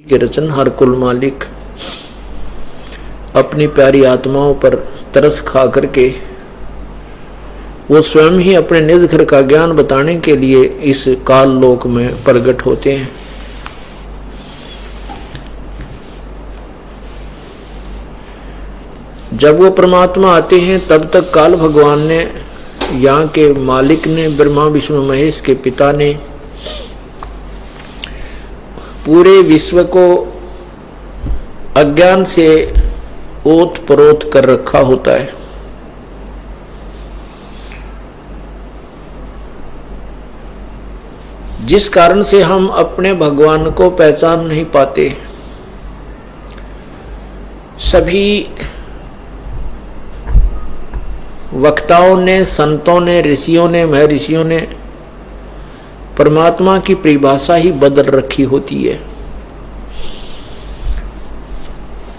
के रचनहार कुल मालिक अपनी प्यारी आत्माओं पर तरस खा करके वो स्वयं ही अपने निज घर का ज्ञान बताने के लिए इस काल लोक में प्रकट होते हैं। जब वो परमात्मा आते हैं तब तक काल भगवान ने, यहाँ के मालिक ने, ब्रह्मा विष्णु महेश के पिता ने पूरे विश्व को अज्ञान से ओत प्रोत कर रखा होता है। जिस कारण से हम अपने भगवान को पहचान नहीं पाते। सभी वक्ताओं ने, संतों ने, ऋषियों ने, महर्षियों ने परमात्मा की परिभाषा ही बदल रखी होती है।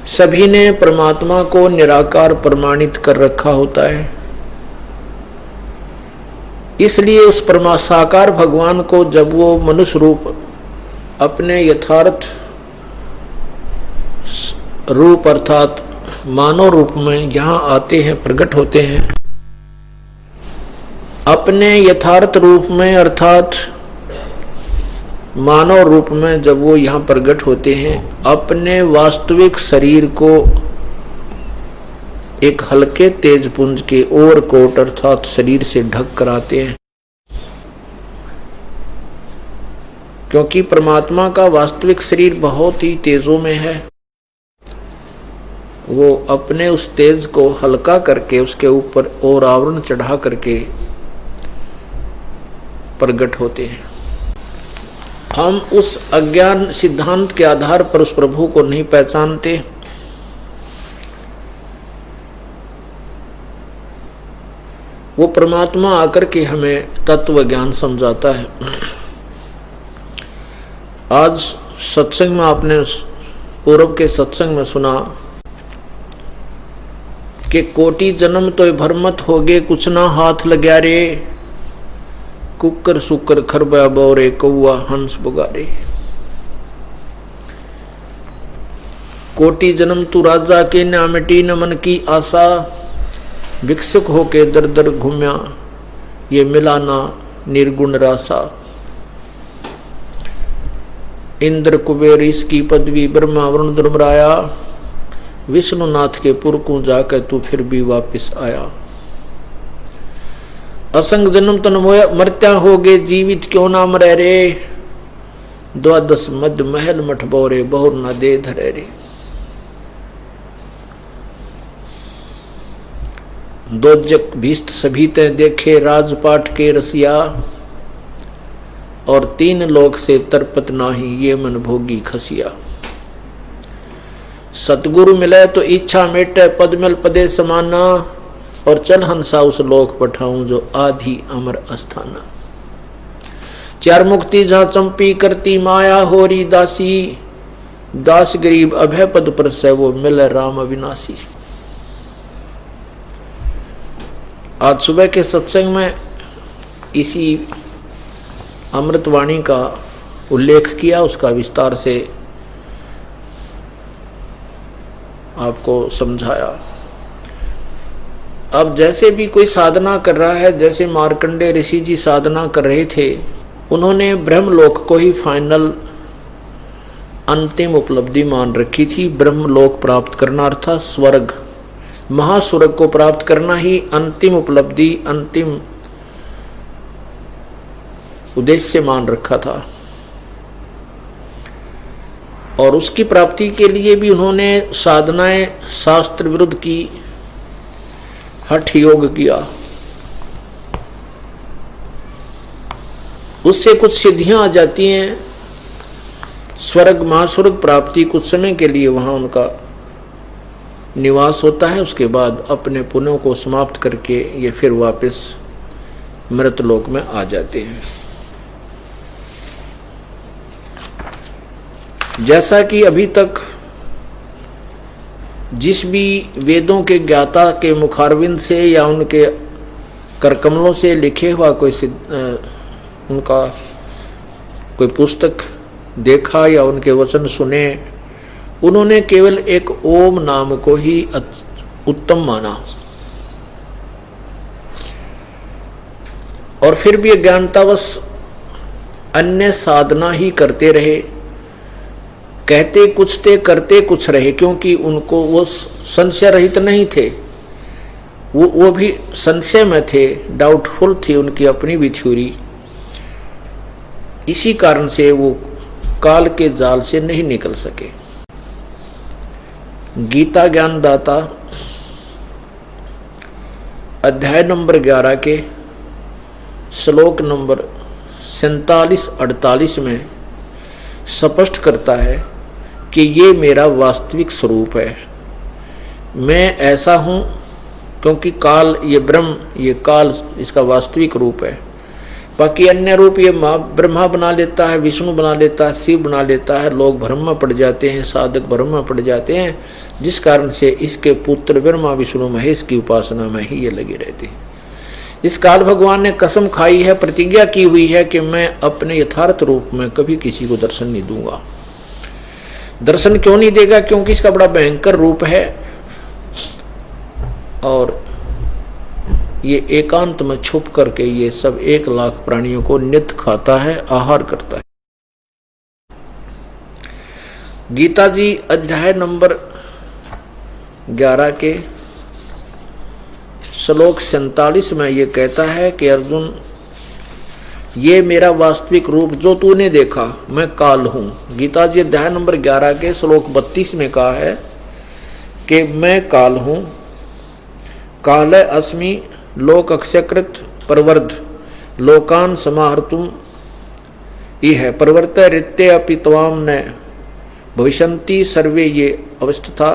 सभी ने परमात्मा को निराकार प्रमाणित कर रखा होता है। इसलिए उस साकार भगवान को जब वो मनुष्य रूप अपने यथार्थ रूप अर्थात मानव रूप में यहाँ आते हैं, प्रकट होते हैं, अपने यथार्थ रूप में अर्थात मानव रूप में जब वो यहाँ प्रकट होते हैं, अपने वास्तविक शरीर को एक हल्के तेजपुंज के ओवरकोट अर्थात शरीर से ढक कर आते हैं। क्योंकि परमात्मा का वास्तविक शरीर बहुत ही तेजों में है। वो अपने उस तेज को हल्का करके उसके ऊपर और आवरण चढ़ा करके प्रकट होते हैं। हम उस अज्ञान सिद्धांत के आधार पर उस प्रभु को नहीं पहचानते। वो परमात्मा आकर के हमें तत्व ज्ञान समझाता है। आज सत्संग में आपने पूर्व के सत्संग में सुना कि कोटि जन्म तो भरमत हो गए, कुछ ना हाथ लग्या रे, कुकर सुकर खरबा बोरे, कौआ हंस बुगारे। कोटि जन्म तू राजा के ना मिटी न मन की आशा, भिक्षुक होके दर दर घूम्या, ये मिला ना निर्गुण रासा। इंद्र कुबेर इसकी पदवी, ब्रह्मा वरुण धर्मराया, विष्णुनाथ के पुर को जाकर तू फिर भी वापिस आया। असंग जन्म तन मरत्या हो गए, जीवित क्यों ना मरे रे, द्वादश मध्य महल मठ बोरे, बहुर ना दे धरे रे। दोजक भीष्ट सभी ते देखे, राजपाट के रसिया, और तीन लोक से तरपत नाही, ये मन भोगी खसिया। सतगुरु मिले तो इच्छा मेटे, पद मिल पदे समाना, और चल हंसा उस लोक पठाऊं जो आधी अमर अस्थाना। चार मुक्ति जहां चंपी करती माया, होरी दासी, दास गरीब अभय पद पर से वो मिले राम अविनाशी। आज सुबह के सत्संग में इसी अमृतवाणी का उल्लेख किया, उसका विस्तार से आपको समझाया। अब जैसे भी कोई साधना कर रहा है, जैसे मार्कंडेय ऋषि जी साधना कर रहे थे, उन्होंने ब्रह्मलोक को ही फाइनल अंतिम उपलब्धि मान रखी थी। ब्रह्मलोक प्राप्त करना अर्थात स्वर्ग, महास्वर्ग को प्राप्त करना ही अंतिम उपलब्धि, अंतिम उद्देश्य मान रखा था। और उसकी प्राप्ति के लिए भी उन्होंने साधनाएं शास्त्र विरुद्ध की, हठ योग किया। उससे कुछ सिद्धियां आ जाती हैं। स्वर्ग महास्वर्ग प्राप्ति कुछ समय के लिए वहां उनका निवास होता है, उसके बाद अपने पुण्यों को समाप्त करके ये फिर वापस मृतलोक में आ जाते हैं। जैसा कि अभी तक जिस भी वेदों के ज्ञाता के मुखारविंद से या उनके करकमलों से लिखे हुआ कोई उनका कोई पुस्तक देखा या उनके वचन सुने, उन्होंने केवल एक ओम नाम को ही उत्तम माना और फिर भी अज्ञानतावश अन्य साधना ही करते रहे। कहते कुछ थे, करते कुछ रहे, क्योंकि उनको वो संशय रहित नहीं थे, वो भी संशय में थे, डाउटफुल थी उनकी अपनी भी थ्योरी। इसी कारण से वो काल के जाल से नहीं निकल सके। गीता ज्ञानदाता अध्याय नंबर 11 के श्लोक नंबर 47-48 में स्पष्ट करता है कि ये मेरा वास्तविक स्वरूप है, मैं ऐसा हूं क्योंकि काल, ये ब्रह्म, ये काल इसका वास्तविक रूप है। बाकी अन्य रूप ये ब्रह्मा बना लेता है, विष्णु बना लेता है, शिव बना लेता है, लोग भ्रम में पड़ जाते हैं, साधक भ्रम में पड़ जाते हैं, जिस कारण से इसके पुत्र ब्रह्मा विष्णु महेश की उपासना में ही ये लगे रहते हैं। इस काल भगवान ने कसम खाई है, प्रतिज्ञा की हुई है कि मैं अपने यथार्थ रूप में कभी किसी को दर्शन नहीं दूंगा। दर्शन क्यों नहीं देगा? क्योंकि इसका बड़ा भयंकर रूप है और ये एकांत में छुप करके ये सब 1 लाख प्राणियों को नित्य खाता है, आहार करता है। गीता जी अध्याय नंबर 11 के श्लोक 47 में ये कहता है कि अर्जुन, ये मेरा वास्तविक रूप जो तूने देखा, मैं काल हूं। गीता जी अध्याय नंबर 11 के श्लोक 32 में कहा है कि मैं काल हूं। काल अस्मि लोक अक्षकृत प्रवर्ध लोकान समाहर्तुम यह प्रवर्त ऋत्य अपि त्वाम न भविष्यन्ति सर्वे ये अवस्था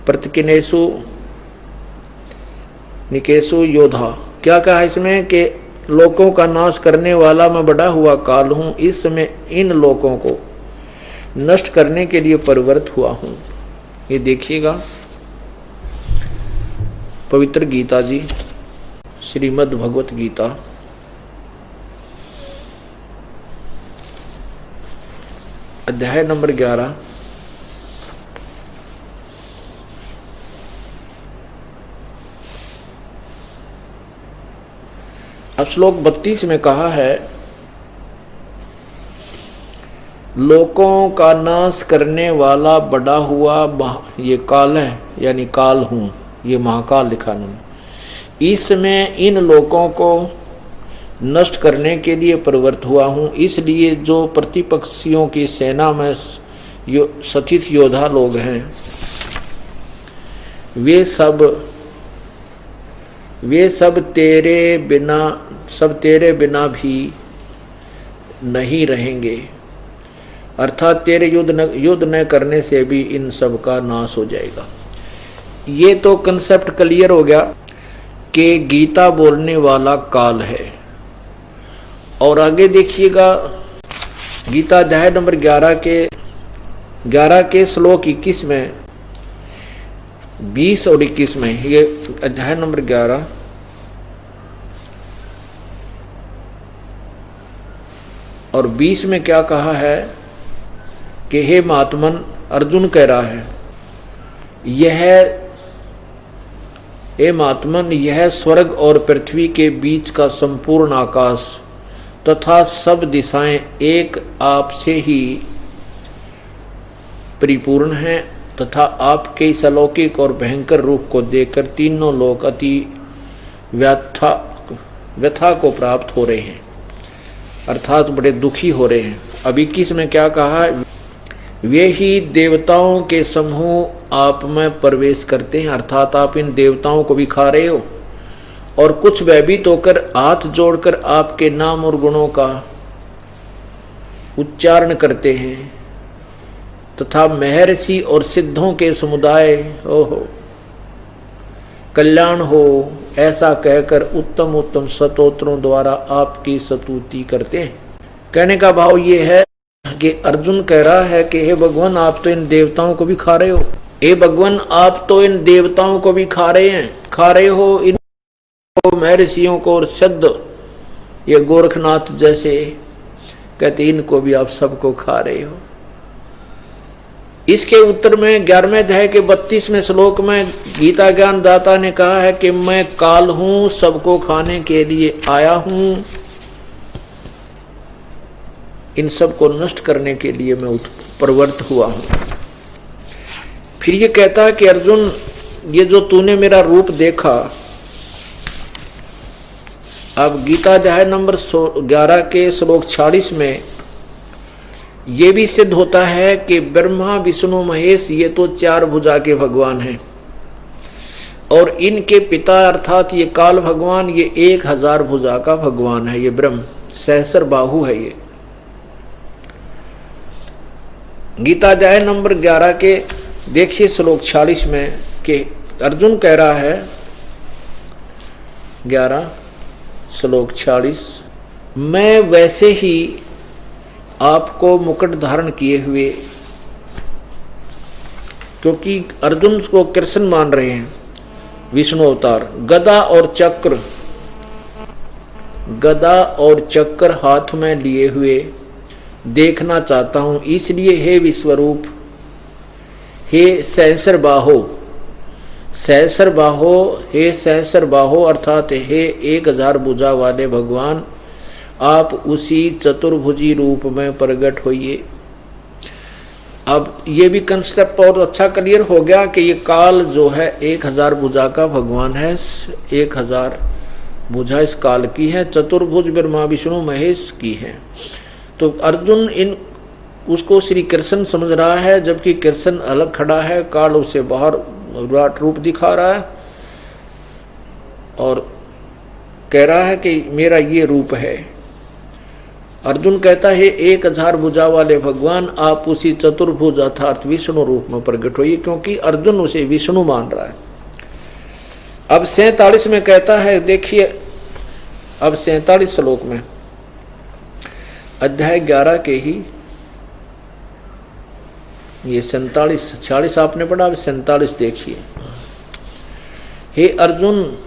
प्रतिकिनेशु निकेशु योधा। क्या कहा इसमें कि लोकों का नाश करने वाला मैं बड़ा हुआ काल हूं, इस समय इन लोकों को नष्ट करने के लिए परिवर्त हुआ हूं। ये देखिएगा पवित्र गीता जी, श्रीमद् भगवत गीता अध्याय नंबर 11 अब श्लोक 32 में कहा है, लोकों का नाश करने वाला बड़ा हुआ ये काल है, यानी काल हूं, ये महाकाल लिखा उन्होंने। इसमें इन लोकों को नष्ट करने के लिए प्रवृत्त हुआ हूं। इसलिए जो प्रतिपक्षियों की सेना में सथित योद्धा लोग हैं, वे सब तेरे बिना भी नहीं रहेंगे। अर्थात तेरे युद्ध न करने से भी इन सब का नाश हो जाएगा। ये तो कंसेप्ट क्लियर हो गया कि गीता बोलने वाला काल है। और आगे देखिएगा गीता अध्याय नंबर 11 के श्लोक 21 में, 20 और 21 में, ये अध्याय नंबर 11 और 20 में क्या कहा है कि हे महात्मन, अर्जुन कह रहा है, महात्मन, यह स्वर्ग और पृथ्वी के बीच का संपूर्ण आकाश तथा सब दिशाएं एक आप से ही परिपूर्ण हैं तथा आपके इस अलौकिक और भयंकर रूप को देखकर तीनों लोग अति व्यथा को प्राप्त हो रहे हैं, अर्थात बड़े दुखी हो रहे हैं। अब 21 में क्या कहा? वे ही देवताओं के समूह आप में प्रवेश करते हैं, अर्थात आप इन देवताओं को भी खा रहे हो, और कुछ भयभीत होकर हाथ जोड़कर आपके नाम और गुणों का उच्चारण करते हैं तथा महर्षि और सिद्धों के समुदाय कल्याण हो ऐसा कहकर उत्तम उत्तम स्तोत्रों द्वारा आपकी स्तुति करते हैं। कहने का भाव ये है कि अर्जुन कह रहा है कि हे भगवान, आप तो इन देवताओं को भी खा रहे हो। हे भगवान, आप तो इन देवताओं को भी खा रहे हो, इन महर्षियों को और सिद्ध, ये गोरखनाथ जैसे, कहते इनको भी आप सबको खा रहे हो। इसके उत्तर में 11वें अध्याय के 32वें श्लोक में गीता ज्ञान दाता ने कहा है कि मैं काल हूं, सबको खाने के लिए आया हूं, इन सबको नष्ट करने के लिए मैं प्रवृत्त हुआ हूं। फिर ये कहता है कि अर्जुन, ये जो तूने मेरा रूप देखा, अब गीता अध्याय नंबर 11 के श्लोक 46 में ये भी सिद्ध होता है कि ब्रह्मा विष्णु महेश ये तो 4 भुजा के भगवान हैं, और इनके पिता अर्थात ये काल भगवान ये 1000 भुजा का भगवान है। ये ब्रह्म सहस्र बाहु है। ये गीता अध्याय नंबर 11 के देखिए श्लोक 46 में कि अर्जुन कह रहा है, 11 श्लोक 46, मैं वैसे ही आपको मुकुट धारण किए हुए, क्योंकि अर्जुन को कृष्ण मान रहे हैं, विष्णु अवतार, गदा और चक्र हाथ में लिए हुए देखना चाहता हूं। इसलिए हे विश्वरूप, हे सहस्र बाहो अर्थात हे 1000 भुजा वाले भगवान, आप उसी चतुर्भुजी रूप में प्रकट होइए। अब ये भी कंसेप्ट और अच्छा क्लियर हो गया कि ये काल जो है 1000 भुजा का भगवान है। 1000 भुजा इस काल की है, चतुर्भुज ब्रह्मा विष्णु महेश की है। तो अर्जुन उसको श्री कृष्ण समझ रहा है, जबकि कृष्ण अलग खड़ा है, काल उसे बाहर विराट रूप दिखा रहा है और कह रहा है कि मेरा ये रूप है। अर्जुन कहता है 1000 भुजा वाले भगवान, आप उसी चतुर्भुज अर्थात विष्णु रूप में प्रकट होइए, क्योंकि अर्जुन उसे विष्णु मान रहा है। अब 47 में कहता है, देखिए अब 47 श्लोक में अध्याय 11 के ही ये 46 आपने पढ़ा, अब 47 देखिए। हे अर्जुन,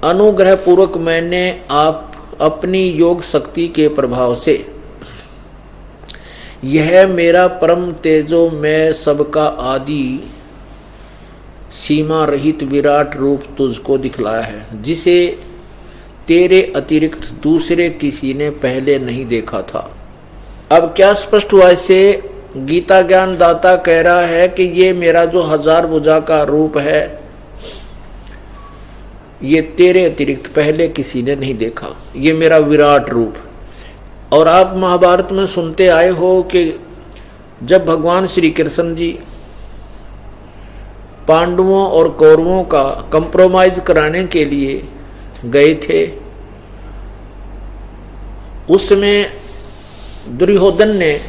अनुग्रह पूर्वक मैंने आप अपनी योग शक्ति के प्रभाव से यह मेरा परम तेजो में सबका आदि सीमा रहित विराट रूप तुझको दिखलाया है, जिसे तेरे अतिरिक्त दूसरे किसी ने पहले नहीं देखा था। अब क्या स्पष्ट हुआ इससे? गीता ज्ञान दाता कह रहा है कि ये मेरा जो 1000 भुजा का रूप है, ये तेरे अतिरिक्त पहले किसी ने नहीं देखा, ये मेरा विराट रूप। और आप महाभारत में सुनते आए हो कि जब भगवान श्री कृष्ण जी पांडवों और कौरवों का कंप्रोमाइज कराने के लिए गए थे, उसमें दुर्योधन ने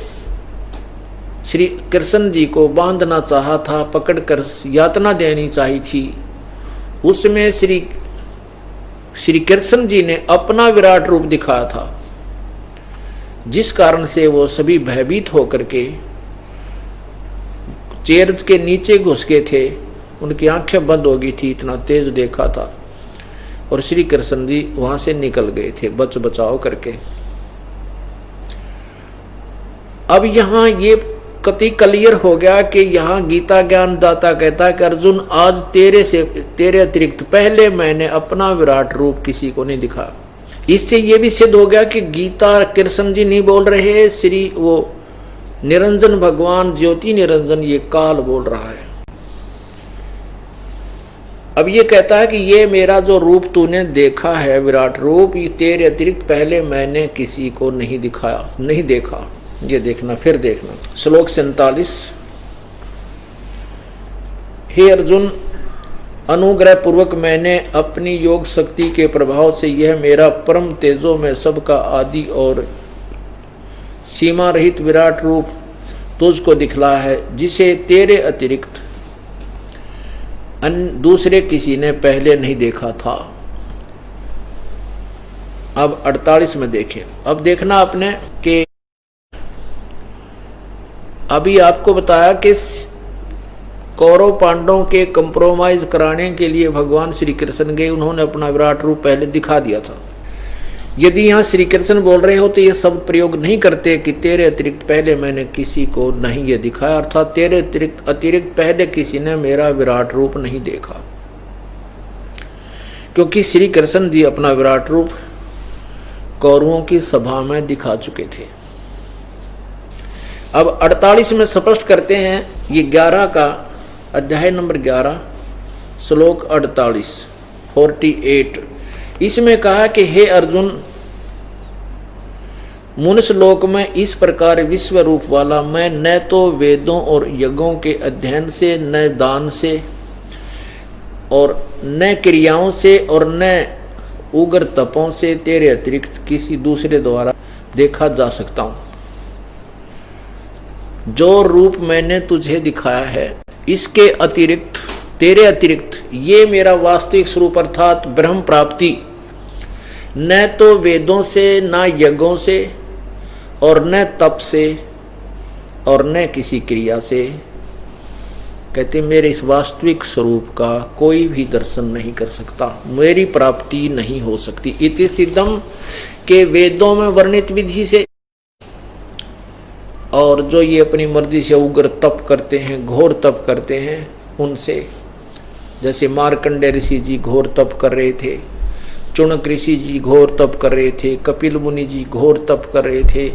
श्री कृष्ण जी को बांधना चाहा था, पकड़कर यातना देनी चाहिए थी। उसमें श्री कृष्ण जी ने अपना विराट रूप दिखाया था, जिस कारण से वो सभी भयभीत होकर के चेयर्स के नीचे घुस गए थे, उनकी आंखें बंद हो गई थी, इतना तेज देखा था। और श्री कृष्ण जी वहां से निकल गए थे बचाव करके। अब यहां ये कति क्लियर हो गया कि यहाँ गीता ज्ञान दाता कहता है कि अर्जुन, आज तेरे अतिरिक्त पहले मैंने अपना विराट रूप किसी को नहीं दिखा। इससे ये भी सिद्ध हो गया कि गीता कृष्ण जी नहीं बोल रहे, श्री वो निरंजन भगवान ज्योति निरंजन ये काल बोल रहा है। अब ये कहता है कि ये मेरा जो रूप तूने देखा है विराट रूप, ये तेरे अतिरिक्त पहले मैंने किसी को नहीं देखा। ये देखना, फिर देखना। श्लोक 47, हे अर्जुन, अनुग्रह पूर्वक मैंने अपनी योग शक्ति के प्रभाव से यह मेरा परम तेजो में सबका आदि और सीमा रहित विराट रूप तुझको दिखला है, जिसे तेरे अतिरिक्त दूसरे किसी ने पहले नहीं देखा था। अब 48 में देखें। अब देखना आपने कि अभी आपको बताया कि कौरव पांडवों के कंप्रोमाइज कराने के लिए भगवान श्री कृष्ण गए, उन्होंने अपना विराट रूप पहले दिखा दिया था। यदि यहाँ श्री कृष्ण बोल रहे हो तो ये शब्द प्रयोग नहीं करते कि तेरे अतिरिक्त पहले मैंने किसी को नहीं ये दिखाया, अर्थात तेरे अतिरिक्त पहले किसी ने मेरा विराट रूप नहीं देखा, क्योंकि श्री कृष्ण जी अपना विराट रूप कौरवों की सभा में दिखा चुके थे। अब 48 में स्पष्ट करते हैं, ये 11 का अध्याय नंबर 11 श्लोक 48 इसमें कहा कि हे अर्जुन, मनुष्य लोक में इस प्रकार विश्व रूप वाला मैं न तो वेदों और यज्ञों के अध्ययन से, न दान से, और न क्रियाओं से, और न उग्र तपों से तेरे अतिरिक्त किसी दूसरे द्वारा देखा जा सकता हूं। जो रूप मैंने तुझे दिखाया है इसके अतिरिक्त, तेरे अतिरिक्त ये मेरा वास्तविक स्वरूप अर्थात ब्रह्म प्राप्ति न तो वेदों से, न यज्ञों से, और न तप से, और न किसी क्रिया से, कहते मेरे इस वास्तविक स्वरूप का कोई भी दर्शन नहीं कर सकता, मेरी प्राप्ति नहीं हो सकती। इति सिद्धम के वेदों में वर्णित विधि से, और जो ये अपनी मर्जी से उग्र तप करते हैं, घोर तप करते हैं, उनसे, जैसे मार्कंडेय ऋषि जी घोर तप कर रहे थे, चुनक ऋषि जी घोर तप कर रहे थे, कपिल मुनि जी घोर तप कर रहे थे,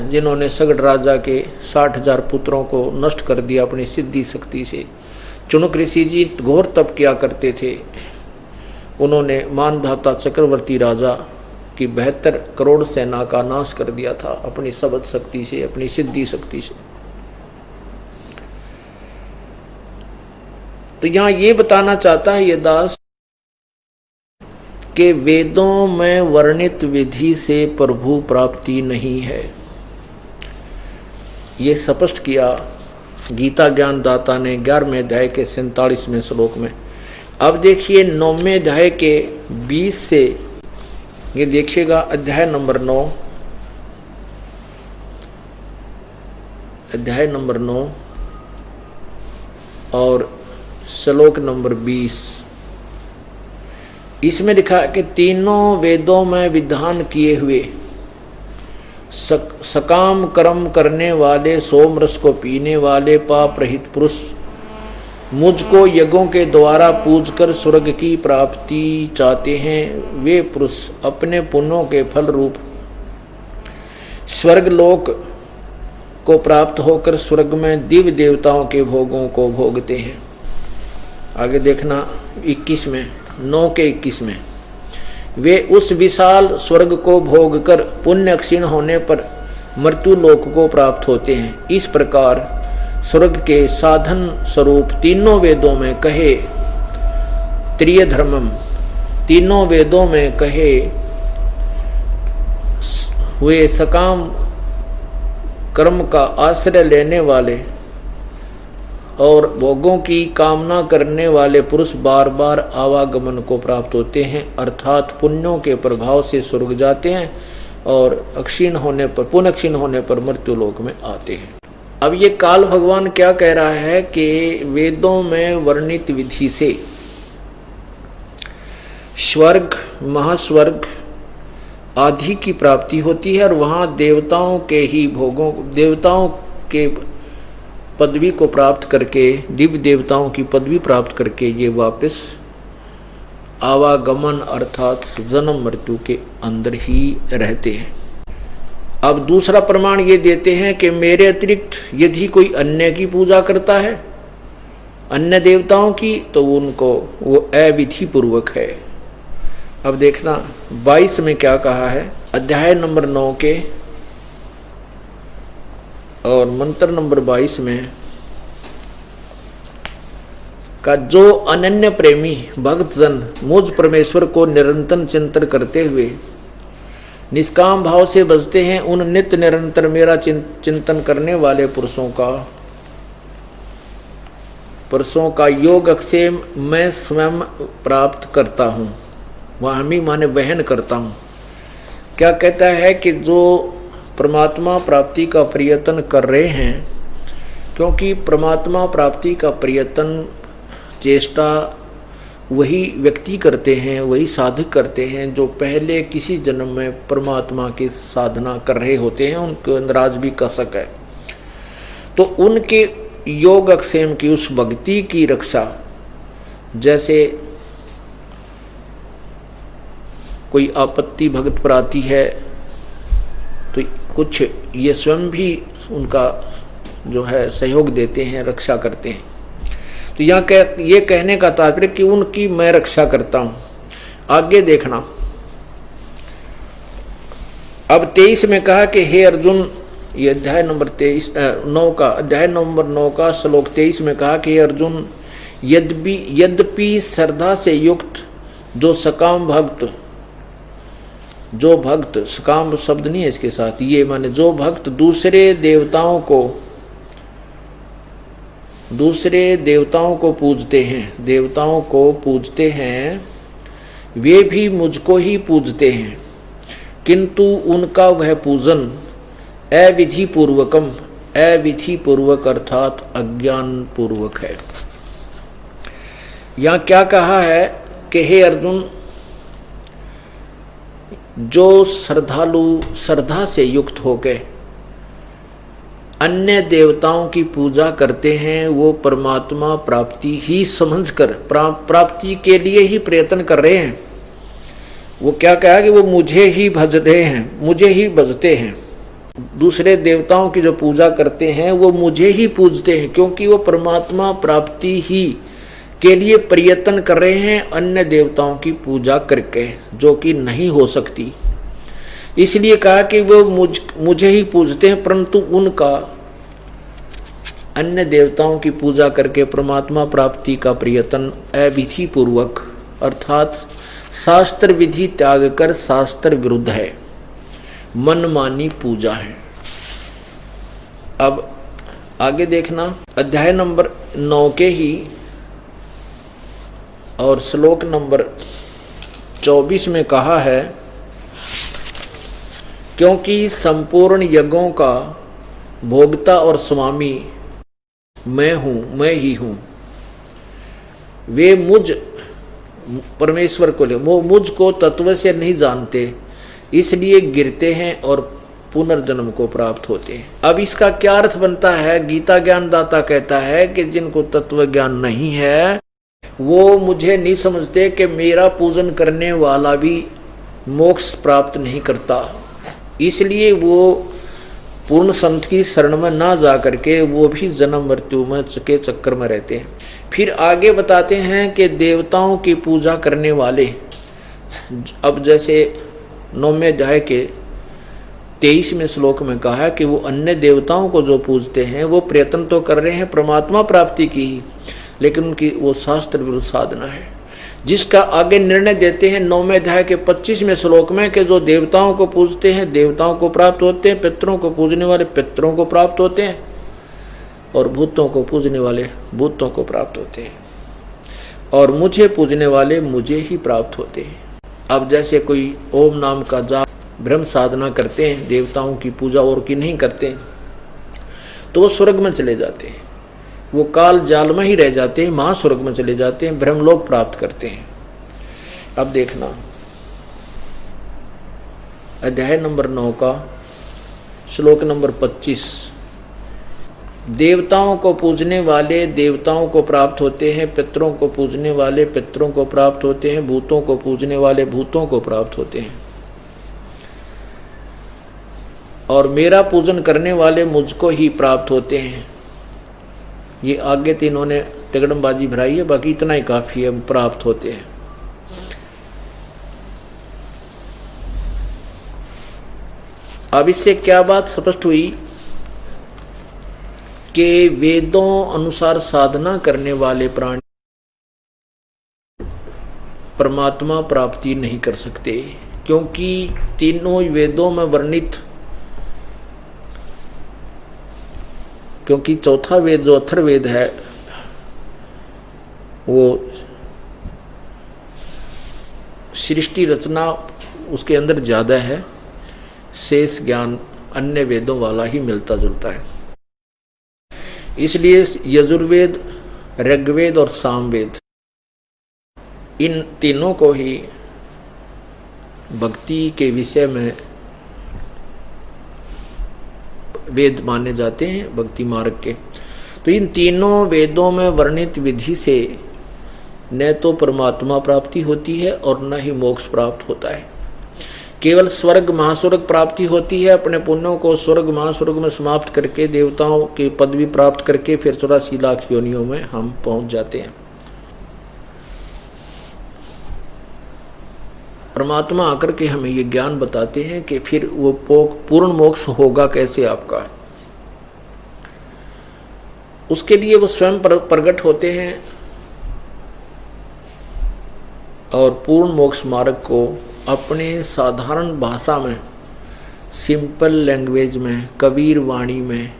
जिन्होंने सगड़ राजा के 60,000 पुत्रों को नष्ट कर दिया अपनी सिद्धि शक्ति से। चुनक ऋषि जी घोर तप किया करते थे, उन्होंने मानधाता चक्रवर्ती राजा की 72 करोड़ सेना का नाश कर दिया था अपनी शब्द शक्ति से, अपनी सिद्धि शक्ति से। तो यहां ये बताना चाहता है ये दास कि वेदों में वर्णित विधि से प्रभु प्राप्ति नहीं है, ये स्पष्ट किया गीता ज्ञान दाता ने 11वें अध्याय के 47वें श्लोक में। अब देखिए 9वें अध्याय के 20 से, ये देखिएगा अध्याय नंबर 9, अध्याय नंबर 9 और श्लोक नंबर 20। इसमें लिखा है कि तीनों वेदों में विधान किए हुए सकाम कर्म करने वाले, सोमरस को पीने वाले, पाप रहित पुरुष मुझको यज्ञों के द्वारा पूजकर स्वर्ग की प्राप्ति चाहते हैं। वे पुरुष अपने पुण्यों के फल रूप स्वर्ग लोक को प्राप्त होकर स्वर्ग में दिव्य देवताओं के भोगों को भोगते हैं। आगे देखना 21 में, 9 के 21 में, वे उस विशाल स्वर्ग को भोगकर पुण्य क्षीण होने पर मृत्यु लोक को प्राप्त होते हैं। इस प्रकार स्वर्ग के साधन स्वरूप तीनों वेदों में कहे त्रिय धर्मम, तीनों वेदों में कहे हुए सकाम कर्म का आश्रय लेने वाले और भोगों की कामना करने वाले पुरुष बार बार आवागमन को प्राप्त होते हैं, अर्थात पुण्यों के प्रभाव से स्वर्ग जाते हैं और अक्षीण होने पर, पुण्य क्षीण होने पर मृत्यु लोक में आते हैं। अब ये काल भगवान क्या कह रहा है कि वेदों में वर्णित विधि से स्वर्ग, महास्वर्ग आदि की प्राप्ति होती है और वहां देवताओं के ही भोगों, देवताओं के पदवी को प्राप्त करके, दिव्य देवताओं की पदवी प्राप्त करके ये वापस आवागमन अर्थात जन्म मृत्यु के अंदर ही रहते हैं। अब दूसरा प्रमाण ये देते हैं कि मेरे अतिरिक्त यदि कोई अन्य की पूजा करता है, अन्य देवताओं की, तो उनको वो अविधि पूर्वक है। अब देखना 22 में क्या कहा है, अध्याय नंबर 9 के और मंत्र नंबर 22 में का जो अनन्य प्रेमी भक्तजन मुझ परमेश्वर को निरंतर चिंतन करते हुए निष्काम भाव से बजते हैं, उन नित्य निरंतर मेरा चिंतन करने वाले पुरुषों का योग अक्षय मैं स्वयं प्राप्त करता हूँ। वाहमी माने वहन करता हूँ। क्या कहता है कि जो परमात्मा प्राप्ति का प्रयत्न कर रहे हैं, क्योंकि परमात्मा प्राप्ति का प्रयत्न, चेष्टा वही व्यक्ति करते हैं, वही साधक करते हैं जो पहले किसी जन्म में परमात्मा की साधना कर रहे होते हैं, उनके अंदर आज भी कसक है। तो उनके योग अक्षेम की उस भक्ति की रक्षा, जैसे कोई आपत्ति भगत पर आती है तो कुछ ये स्वयं भी उनका जो है सहयोग देते हैं, रक्षा करते हैं। तो यहाँ ये कहने का तात्पर्य कि उनकी मैं रक्षा करता हूं। आगे देखना, अब 23 में कहा कि हे अर्जुन, ये अध्याय नंबर 9 का अध्याय नंबर 9 का श्लोक 23 में कहा कि हे अर्जुन, यद्यपि श्रद्धा से युक्त जो भक्त सकाम शब्द नहीं है इसके साथ, ये माने जो भक्त दूसरे देवताओं को पूजते हैं, वे भी मुझको ही पूजते हैं, किंतु उनका वह पूजन अविधि पूर्वक अर्थात अज्ञान पूर्वक है। यहाँ क्या कहा है कि हे अर्जुन, जो श्रद्धा से युक्त होकर अन्य देवताओं की पूजा करते हैं, वो परमात्मा प्राप्ति ही समझकर प्राप्ति के लिए ही प्रयत्न कर रहे हैं। वो क्या कहा कि वो मुझे ही भज रहे हैं, मुझे ही भजते हैं। दूसरे देवताओं की जो पूजा करते हैं वो मुझे ही पूजते हैं, क्योंकि वो परमात्मा प्राप्ति ही के लिए प्रयत्न कर रहे हैं अन्य देवताओं की पूजा करके, जो कि नहीं हो सकती। इसलिए कहा कि वो मुझे ही पूजते हैं, परंतु उनका अन्य देवताओं की पूजा करके परमात्मा प्राप्ति का प्रयत्न अविधि पूर्वक अर्थात शास्त्र विधि त्याग कर शास्त्र विरुद्ध है, मनमानी पूजा है। अब आगे देखना, अध्याय नंबर 9 के ही और श्लोक नंबर 24 में कहा है, क्योंकि संपूर्ण यज्ञों का भोक्ता और स्वामी मैं ही हूं। वे परमेश्वर को वो मुझको तत्व से नहीं जानते, इसलिए गिरते हैं और पुनर्जन्म को प्राप्त होते हैं। अब इसका क्या अर्थ बनता है? गीता ज्ञानदाता कहता है कि जिनको तत्व ज्ञान नहीं है वो मुझे नहीं समझते कि मेरा पूजन करने वाला भी मोक्ष प्राप्त नहीं करता, इसलिए वो पूर्ण संत की शरण में ना जा करके वो भी जन्म मृत्यु में के चक्कर में रहते हैं। फिर आगे बताते हैं कि देवताओं की पूजा करने वाले, अब जैसे 9वें अध्याय के 23वें श्लोक में कहा है कि वो अन्य देवताओं को जो पूजते हैं वो प्रयत्न तो कर रहे हैं परमात्मा प्राप्ति की ही, लेकिन उनकी वो शास्त्र विरुद्ध साधना है, जिसका आगे निर्णय देते हैं 9वें अध्याय के 25वें श्लोक में कि जो देवताओं को पूजते हैं देवताओं को प्राप्त होते हैं, पितरों को पूजने वाले पितरों को प्राप्त होते हैं, और भूतों को पूजने वाले भूतों को प्राप्त होते हैं, और मुझे पूजने वाले मुझे ही प्राप्त होते हैं। अब जैसे कोई ओम नाम का जाप ब्रह्म साधना करते हैं, देवताओं की पूजा और की नहीं करते, तो वो स्वर्ग में चले जाते हैं, वो काल जाल में ही रह जाते हैं, महास्वर्ग में चले जाते हैं, ब्रह्मलोक प्राप्त करते हैं। अब देखना, अध्याय नंबर 9 का श्लोक नंबर 25, देवताओं को पूजने वाले देवताओं को प्राप्त होते हैं, पितरों को पूजने वाले पितरों को प्राप्त होते हैं, भूतों को पूजने वाले भूतों को प्राप्त होते हैं, और मेरा पूजन करने वाले मुझको ही प्राप्त होते हैं। ये आगे तो इन्होंने तिगड़मबाजी भराई है, बाकी इतना ही काफी है, प्राप्त होते हैं। अब इससे क्या बात स्पष्ट हुई कि वेदों अनुसार साधना करने वाले प्राणी परमात्मा प्राप्ति नहीं कर सकते, क्योंकि तीनों वेदों में वर्णित, क्योंकि चौथा वेद जो अथर्ववेद है वो सृष्टि रचना उसके अंदर ज्यादा है, शेष ज्ञान अन्य वेदों वाला ही मिलता जुलता है। इसलिए यजुर्वेद, ऋग्वेद और सामवेद इन तीनों को ही भक्ति के विषय में वेद माने जाते हैं, भक्ति मार्ग के। तो इन तीनों वेदों में वर्णित विधि से न तो परमात्मा प्राप्ति होती है और न ही मोक्ष प्राप्त होता है। केवल स्वर्ग महास्वर्ग प्राप्ति होती है। अपने पुण्यों को स्वर्ग महास्वर्ग में समाप्त करके देवताओं की पदवी प्राप्त करके फिर 84 लाख योनियों में हम पहुंच जाते हैं। परमात्मा आकर के हमें ये ज्ञान बताते हैं कि फिर वो पूर्ण मोक्ष होगा कैसे आपका। उसके लिए वो स्वयं प्रकट होते हैं और पूर्ण मोक्ष मार्ग को अपने साधारण भाषा में, सिंपल लैंग्वेज में, कबीर वाणी में,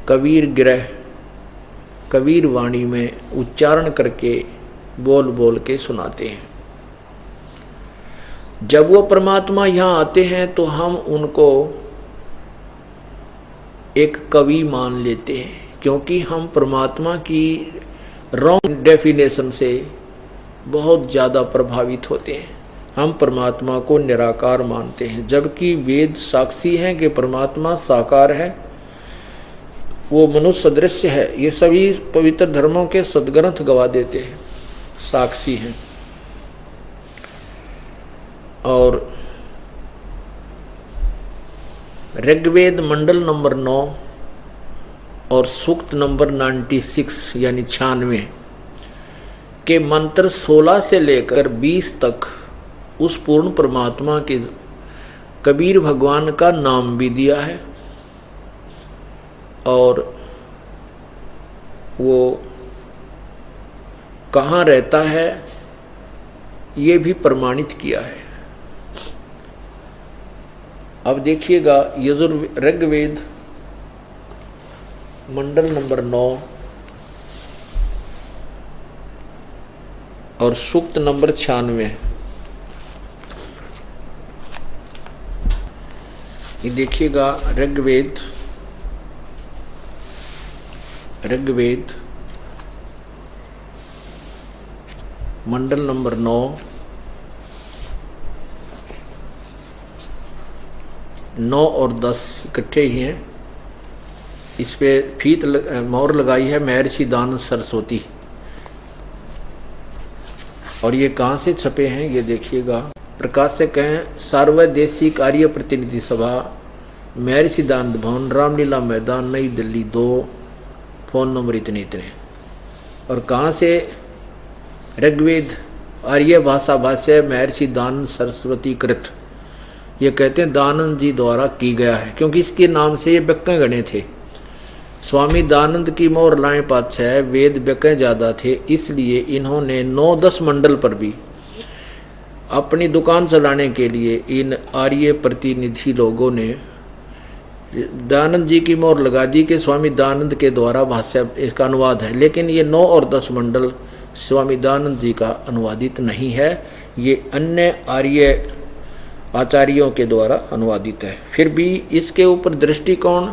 कबीर ग्रह, कबीर वाणी में उच्चारण करके बोल बोल के सुनाते हैं। जब वो परमात्मा यहाँ आते हैं तो हम उनको एक कवि मान लेते हैं, क्योंकि हम परमात्मा की रॉन्ग डेफिनेशन से बहुत ज़्यादा प्रभावित होते हैं। हम परमात्मा को निराकार मानते हैं, जबकि वेद साक्षी हैं कि परमात्मा साकार है, वो मनुष्य सदृश है। ये सभी पवित्र धर्मों के सदग्रंथ गवा देते हैं, साक्षी हैं। और ऋग्वेद मंडल नंबर 9 और सूक्त नंबर 96 यानी 96 के मंत्र 16 से लेकर 20 तक उस पूर्ण परमात्मा के कबीर भगवान का नाम भी दिया है और वो कहाँ रहता है ये भी प्रमाणित किया है। अब देखिएगा ऋग्वेद मंडल नंबर 9 और सूक्त नंबर 96। ये देखिएगा ऋग्वेद मंडल नंबर 9 और 10 इकट्ठे ही हैं। इस पे मोहर लगाई है महर्षि दानंद सरस्वती। और ये कहाँ से छपे हैं ये देखिएगा। प्रकाशक हैं सार्वदेशिक आर्य प्रतिनिधि सभा, महर्षि दानंद भवन, रामलीला मैदान, नई दिल्ली 2, फोन नंबर इतने इतने। और कहाँ से? ऋग्वेद आर्य भाषा भाष्य महर्षि दानंद सरस्वती कृत। ये कहते हैं दानंद जी द्वारा की गया है, क्योंकि इसके नाम से ये व्यक्य गणे थे। स्वामी दानंद की मोहर लाए पातशाह वेद व्यक्य ज्यादा थे, इसलिए इन्होंने 9-10 मंडल पर भी अपनी दुकान चलाने के लिए इन आर्य प्रतिनिधि लोगों ने दानंद जी की मोहर लगा दी कि स्वामी दानंद के द्वारा भाष्य इसका अनुवाद है। लेकिन ये 9 और 10 मंडल स्वामी दानंद जी का अनुवादित नहीं है, ये अन्य आर्य आचार्यों के द्वारा अनुवादित है। फिर भी इसके ऊपर दृष्टिकोण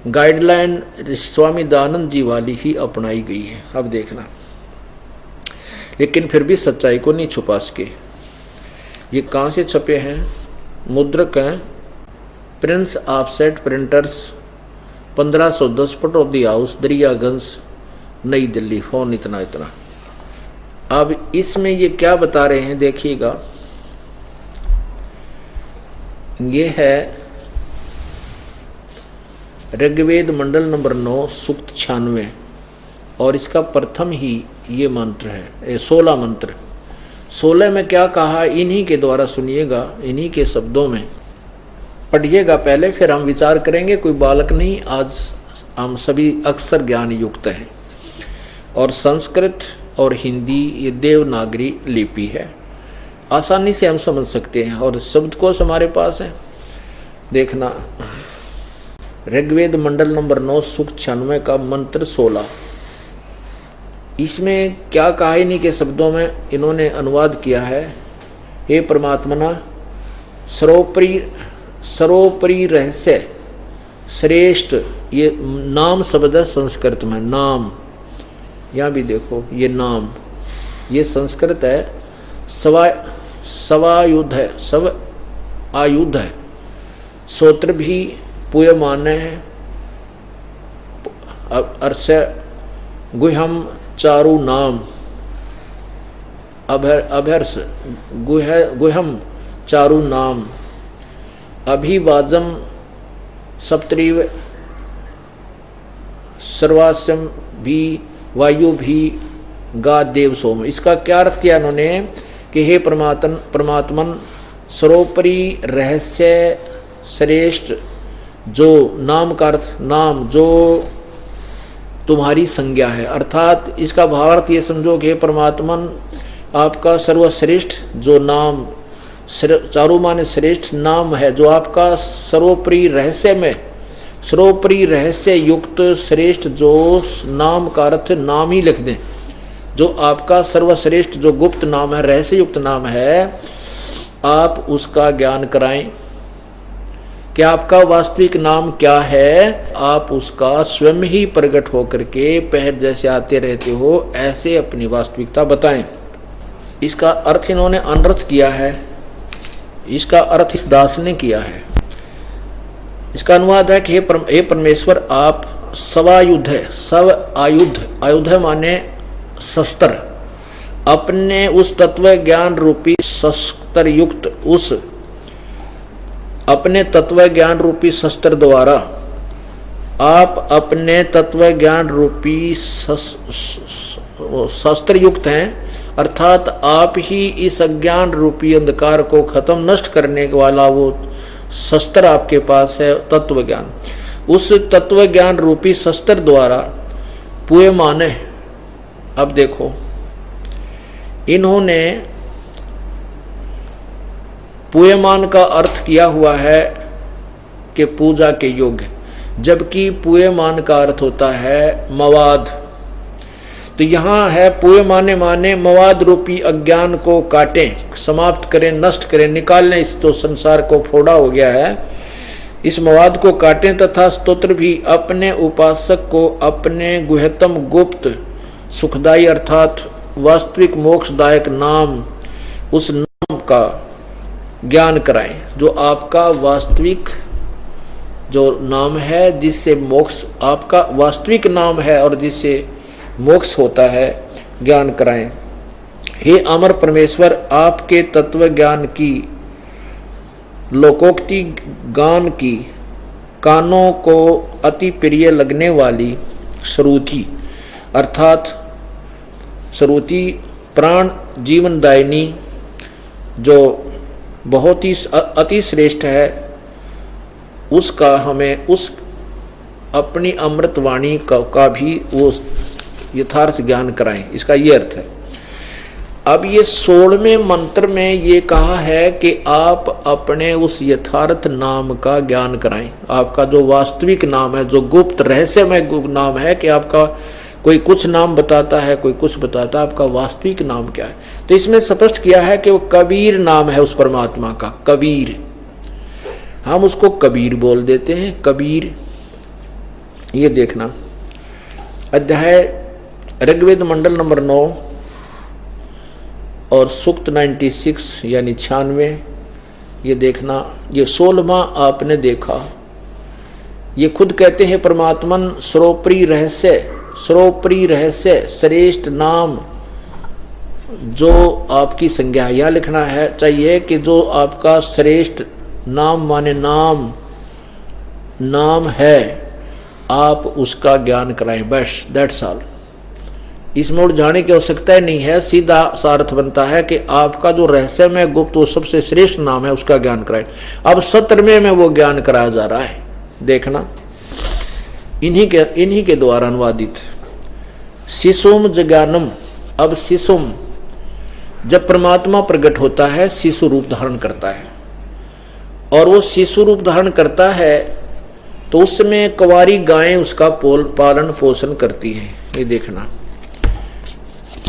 गाइडलाइन स्वामी दानंद जी वाली ही अपनाई गई है। अब देखना, लेकिन फिर भी सच्चाई को नहीं छुपा सके। ये कहाँ से छपे हैं? मुद्रक हैं Prince offset printers, 1510 Pataudi house, Daryaganj, नई दिल्ली, फोन इतना इतना। अब इसमें ये क्या बता रहे हैं देखिएगा। ये है ऋग्वेद मंडल नंबर 9 सूक्त 96 और इसका प्रथम ही ये मंत्र है, 16 मंत्र। 16 में क्या कहा इन्हीं के द्वारा सुनिएगा, इन्हीं के शब्दों में पढ़िएगा पहले, फिर हम विचार करेंगे। कोई बालक नहीं, आज हम सभी अक्सर ज्ञान युक्त हैं। और संस्कृत और हिंदी ये देवनागरी लिपि है, आसानी से हम समझ सकते हैं और शब्दकोश हमारे पास है। देखना ऋग्वेद मंडल नंबर 9 सूक्त 96 का मंत्र 16, इसमें क्या कहा इन्हीं के शब्दों में इन्होंने अनुवाद किया है। हे परमात्मना सर्वोपरि रहस्य श्रेष्ठ, ये नाम शब्द है संस्कृत में, नाम। यहाँ भी देखो ये नाम, ये संस्कृत है, सवायुध है, सव आयुध है। सूत्र भी पूयमाने है, अर्थ गुह्यम चारु नाम, अभर्ष गुह्यम चारु नाम, अभिवाजम सप्तरीव सर्वास्यम भी वायु भी गा देव सोम। इसका क्या अर्थ किया इन्होंने कि हे परमात्मन सर्वोपरि रहस्य श्रेष्ठ जो नाम का अर्थ नाम जो तुम्हारी संज्ञा है, अर्थात इसका भावार्थ ये समझो कि हे परमात्मन आपका सर्वश्रेष्ठ जो नाम, चारों माने श्रेष्ठ नाम है, जो आपका सर्वोपरि रहस्य में सर्वोपरि रहस्य युक्त श्रेष्ठ जो नाम का अर्थ नाम ही लिख दें, जो आपका सर्वश्रेष्ठ जो गुप्त नाम है, रहस्य युक्त नाम है, आप उसका ज्ञान कराएं कि आपका वास्तविक नाम क्या है। आप उसका स्वयं ही प्रकट होकर के पहले जैसे आते रहते हो ऐसे अपनी वास्तविकता बताएं। इसका अर्थ इन्होंने अनर्थ किया है, इसका अर्थ इस दास ने किया है। इसका अनुवाद है कि हे परमेश्वर आप सवायुध है, सव आयुध, आयुध माने शस्त्र, अपने उस तत्व ज्ञान रूपी शस्त्र युक्त उस अपने तत्व ज्ञान रूपी शस्त्र द्वारा आप अपने तत्व ज्ञान रूपी शस्त्र युक्त हैं, अर्थात आप ही इस अज्ञान रूपी अंधकार को खत्म नष्ट करने वाला वो शस्त्र आपके पास है तत्व ज्ञान। उस तत्व ज्ञान रूपी शस्त्र द्वारा पूयमाने, अब देखो इन्होंने पूयमान का अर्थ किया हुआ है कि पूजा के योग्य, जबकि पूयमान का अर्थ होता है मवाद। तो यहाँ है पूयमाने माने मवाद रूपी अज्ञान को काटें, समाप्त करें, नष्ट करें, निकाल लें, इस तो संसार को फोड़ा हो गया है, इस मवाद को काटें। तथा स्तोत्र भी अपने उपासक को अपने गुह्यतम गुप्त सुखदायी अर्थात वास्तविक मोक्षदायक नाम, उस नाम का ज्ञान कराएं, जो आपका वास्तविक जो नाम है, जिससे मोक्ष आपका वास्तविक नाम है और जिससे मोक्ष होता है, ज्ञान कराएं। हे अमर परमेश्वर आपके तत्व ज्ञान की लोकोक्ति गान की कानों को अति प्रिय लगने वाली श्रुति, अर्थात श्रुति प्राण जीवनदायिनी जो बहुत ही अति श्रेष्ठ है, उसका हमें उस अपनी अमृतवाणी का भी वो यथार्थ ज्ञान कराएं। इसका ये अर्थ है। अब ये 16वें मंत्र में ये कहा है कि आप अपने उस यथार्थ नाम का ज्ञान कराएं। आपका जो वास्तविक नाम है, जो गुप्त रहस्यमय नाम है, कि आपका कोई कुछ नाम बताता है, कोई कुछ बताता है, आपका वास्तविक नाम क्या है। तो इसमें स्पष्ट किया है कि वो कबीर नाम है उस परमात्मा का, कबीर। हम उसको कबीर बोल देते हैं, कबीर। ये देखना अध्याय ऋग्वेद मंडल नंबर 9 और सूक्त 96 यानी 96, ये देखना, ये 16वां आपने देखा। ये खुद कहते हैं परमात्मन सर्वोपरि रहस्य श्रेष्ठ नाम जो आपकी संज्ञा, यह लिखना है चाहिए कि जो आपका श्रेष्ठ नाम माने नाम है, आप उसका ज्ञान कराएं, बस दैट्स ऑल। इसमें उलझाने की आवश्यकता नहीं है, सीधा सार्थ बनता है कि आपका जो रहस्यमय गुप्त वो सबसे श्रेष्ठ नाम है, उसका ज्ञान कराएं। अब 17वें में वो ज्ञान कराया जा रहा है, देखना, इन्हीं के द्वारा अनुवादित शिशुम जज्ञानम। अब शिशुम, जब परमात्मा प्रकट होता है शिशु रूप धारण करता है, और वो शिशु रूप धारण करता है तो उसमें कुंवारी गायें उसका पालन पोषण करती हैं। ये देखना,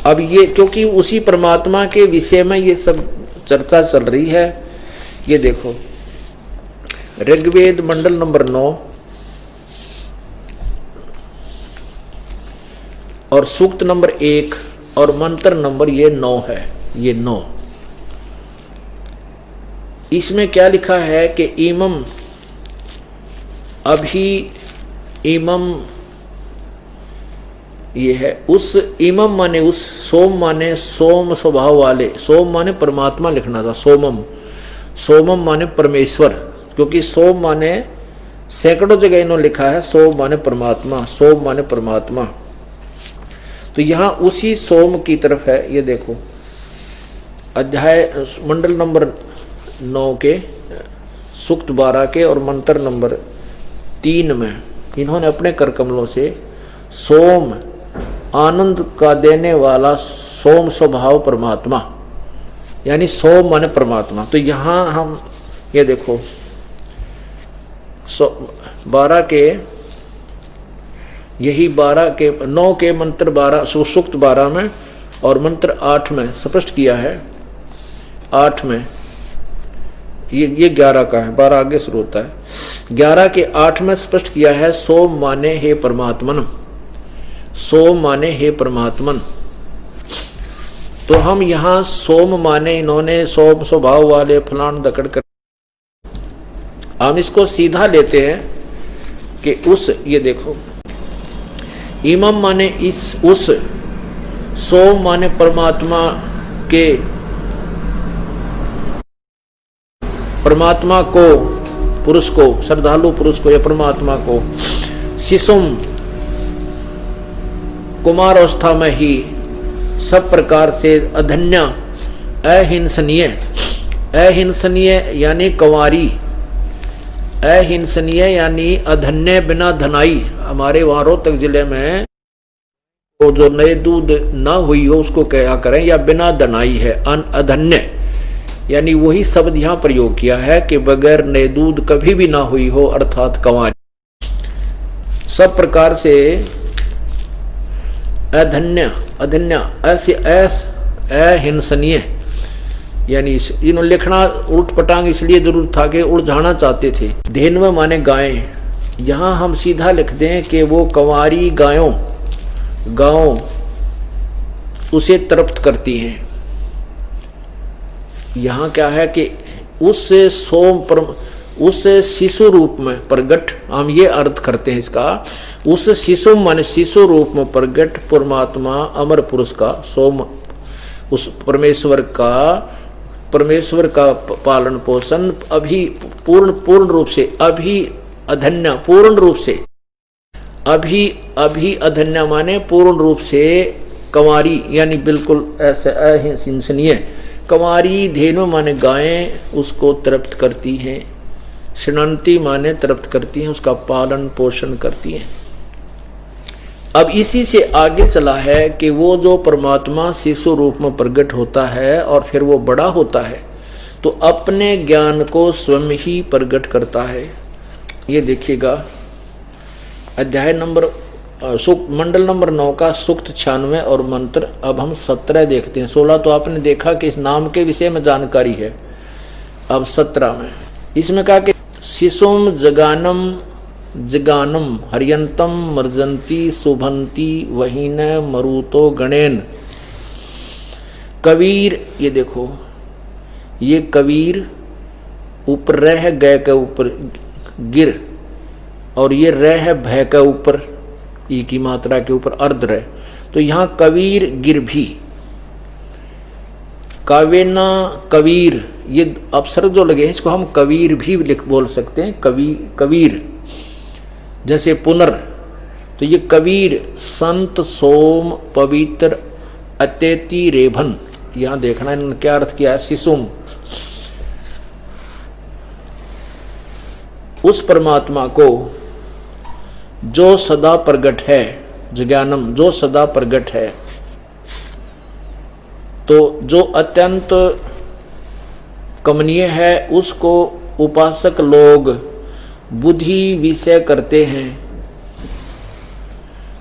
अब ये क्योंकि उसी परमात्मा के विषय में ये सब चर्चा चल रही है। ये देखो ऋग्वेद मंडल नंबर 9 और सूक्त नंबर 1 और मंत्र नंबर ये 9 है, ये 9। इसमें क्या लिखा है कि इमम अभी इमम, ये है उस इमम माने उस, सोम माने सोम स्वभाव वाले, सोम माने परमात्मा लिखना था, सोमम, सोमम माने परमेश्वर, क्योंकि सोम माने सैकड़ों जगह इन्होंने लिखा है सोम माने परमात्मा, सोम माने परमात्मा। तो यहां उसी सोम की तरफ है, ये देखो अध्याय मंडल नंबर 9 के सूक्त 12 के और मंत्र नंबर 3 में इन्होंने अपने कर कमलों से सोम, आनंद का देने वाला सोम स्वभाव परमात्मा, यानी सोम माने परमात्मा। तो यहां हम ये देखो 12 के, यही 12 के 9 के मंत्र 12 सूक्त 12 में और मंत्र 8 में स्पष्ट किया है। 8 में ये 11 का है, 12 आगे शुरू होता है। 11 के 8 में स्पष्ट किया है सोम माने हे परमात्मन, सोम माने हे परमात्मन। तो हम यहां सोम माने इन्होंने सोम स्वभाव वाले फलान दकड़ कर, हम इसको सीधा लेते हैं कि उस, ये देखो इमम माने इस, उस, सोम माने परमात्मा के, परमात्मा को, पुरुष को, श्रद्धालु पुरुष को या परमात्मा को, शिशुम कुमार अवस्था में ही सब प्रकार से अधन्य, अहिंसनीय, अहिंसनीय यानी कंवारी, अहिंसनीय यानी अधन्य बिना धनाई। हमारे वहां रोहतक जिले में तो जो नए दूध ना हुई हो उसको क्या करें, या बिना धनाई है, अधन्य, यानी वही शब्द यहां प्रयोग किया है कि बगैर नए दूध कभी भी ना हुई हो, अर्थात कंवारी, सब प्रकार से अधन्य, अधन्य ऐसे अहिंसनीय, यानी इन्होंने लिखना उल्ट पटांग इसलिए जरूर था कि उलझाना चाहते थे। धेनव माने गायें, यहां हम सीधा लिख दें कि वो कंवारी गायों, गायों उसे तृप्त करती हैं। यहां क्या है कि उस सोम पर, उस शिशु रूप में प्रगट, हम ये अर्थ करते हैं इसका, उस शिशु माने शिशु रूप में प्रगट परमात्मा अमर पुरुष का, सोम उस परमेश्वर का पालन पोषण अभी पूर्ण रूप से, अभी अधन्य पूर्ण रूप से, अभी अधन्य माने पूर्ण रूप से कंवारी, यानी बिल्कुल ऐसे अहिंसनीय कंवारी, धेनु माने गायें उसको तृप्त करती हैं, शनंती माने तृप्त करती हैं, उसका पालन पोषण करती हैं। अब इसी से आगे चला है कि वो जो परमात्मा शिशु रूप में प्रकट होता है और फिर वो बड़ा होता है तो अपने ज्ञान को स्वयं ही प्रकट करता है। ये देखिएगा अध्याय नंबर मंडल नंबर 9 का सूक्त 96 और मंत्र, अब हम 17 देखते हैं। 16 तो आपने देखा कि इस नाम के विषय में जानकारी है, अब 17 में इसमें कहा कि शिशुम जगानम जगानम हरियंतम मर्जंती शुभंती वहीन मरुतो गणेन। कबीर, ये देखो ये कबीर ऊपर रह गए के ऊपर गिर, और ये रह है भय के ऊपर, ई की मात्रा के ऊपर अर्ध रह, तो यहां कबीर गिर भी, कावेना कबीर, ये अवसर जो लगे हैं इसको हम कबीर भी बोल सकते हैं, कबीर जैसे पुनर, तो ये कबीर संत सोम पवित्र अत्यति रेभन, यहां देखना इन्होंने क्या अर्थ किया है, शिशुम उस परमात्मा को जो सदा प्रगट है, ज्ञानम जो सदा प्रगट है, तो जो अत्यंत कमनीय है उसको उपासक लोग बुद्धि विषय करते हैं,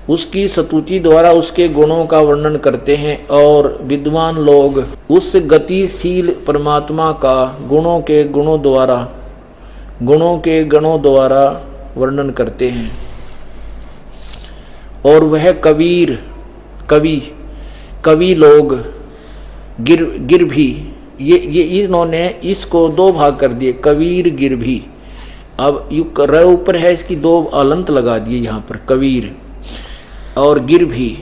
उसकी स्तुति द्वारा उसके गुणों का वर्णन करते हैं, और विद्वान लोग उस गतिशील परमात्मा का गुणों के गणों द्वारा वर्णन करते हैं। और वह कबीर कवि लोग, गिर भी, ये इन्होंने इसको दो भाग कर दिए, कबीर गिर भी। अब यू र ऊपर है, इसकी दो अलंत लगा दिए यहाँ पर, कबीर और गिर भी।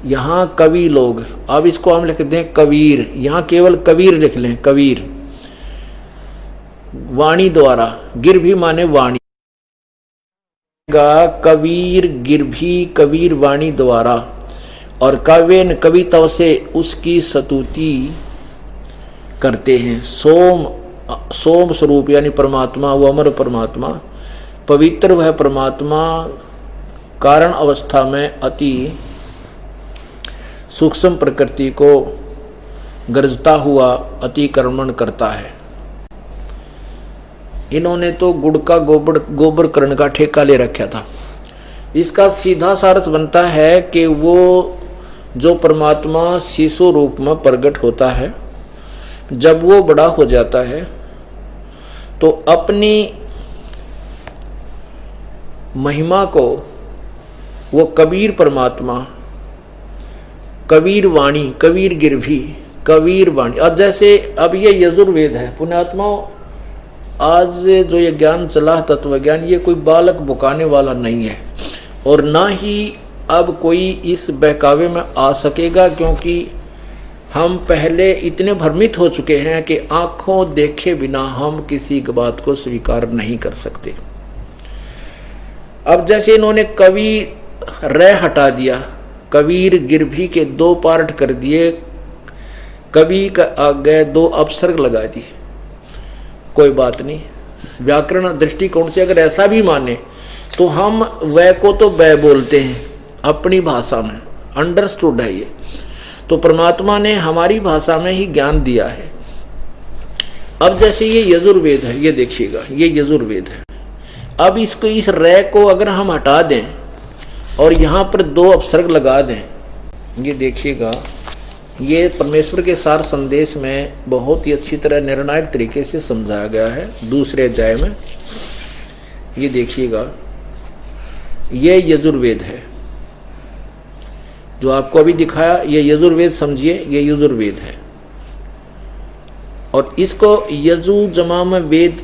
यहाँ कवि लोग, अब इसको हम लिखते हैं कबीर, यहाँ केवल कबीर लिख लें, कबीर वाणी द्वारा, गिर भी माने वाणी, कबीर गिर भी कबीर वाणी द्वारा, और काव्यन कविता से उसकी स्तुति करते हैं। सोम स्वरूप यानी परमात्मा, वो अमर परमात्मा, पवित्र वह परमात्मा कारण अवस्था में अति सूक्ष्म प्रकृति को गरजता हुआ अतिक्रमण करता है। इन्होंने तो गुड़ का गोबर करण का ठेका ले रखा था। इसका सीधा सार्थ बनता है कि वो जो परमात्मा शिशु रूप में प्रकट होता है, जब वो बड़ा हो जाता है तो अपनी महिमा को वो कबीर परमात्मा, कबीर वाणी, कबीर गिरभी, कबीर वाणी। और जैसे अब ये यजुर्वेद है, पुण्यात्माओं, आज जो ये ज्ञान चला तत्व ज्ञान, ये कोई बालक बुकाने वाला नहीं है, और ना ही अब कोई इस बहकावे में आ सकेगा, क्योंकि हम पहले इतने भ्रमित हो चुके हैं कि आंखों देखे बिना हम किसी बात को स्वीकार नहीं कर सकते। अब जैसे इन्होंने कवि र हटा दिया, कबीर गिरभी के दो पार्ट कर दिए, कवि का आगे दो अपसर्ग लगा दी, कोई बात नहीं। व्याकरण दृष्टिकोण से अगर ऐसा भी माने तो हम वह को तो वह बोलते हैं अपनी भाषा में, अंडरस्टूड है ये। तो परमात्मा ने हमारी भाषा में ही ज्ञान दिया है। अब जैसे ये यजुर्वेद है, ये देखिएगा, ये यजुर्वेद है। अब इसको, इस रे को अगर हम हटा दें और यहाँ पर दो अपसर्ग लगा दें, ये देखिएगा, ये परमेश्वर के सार संदेश में बहुत ही अच्छी तरह निर्णायक तरीके से समझाया गया है दूसरे अध्याय में। ये देखिएगा, ये यजुर्वेद है जो आपको अभी दिखाया, ये यजुर्वेद समझिए, ये यजुर्वेद है। और इसको यजु जमा में वेद,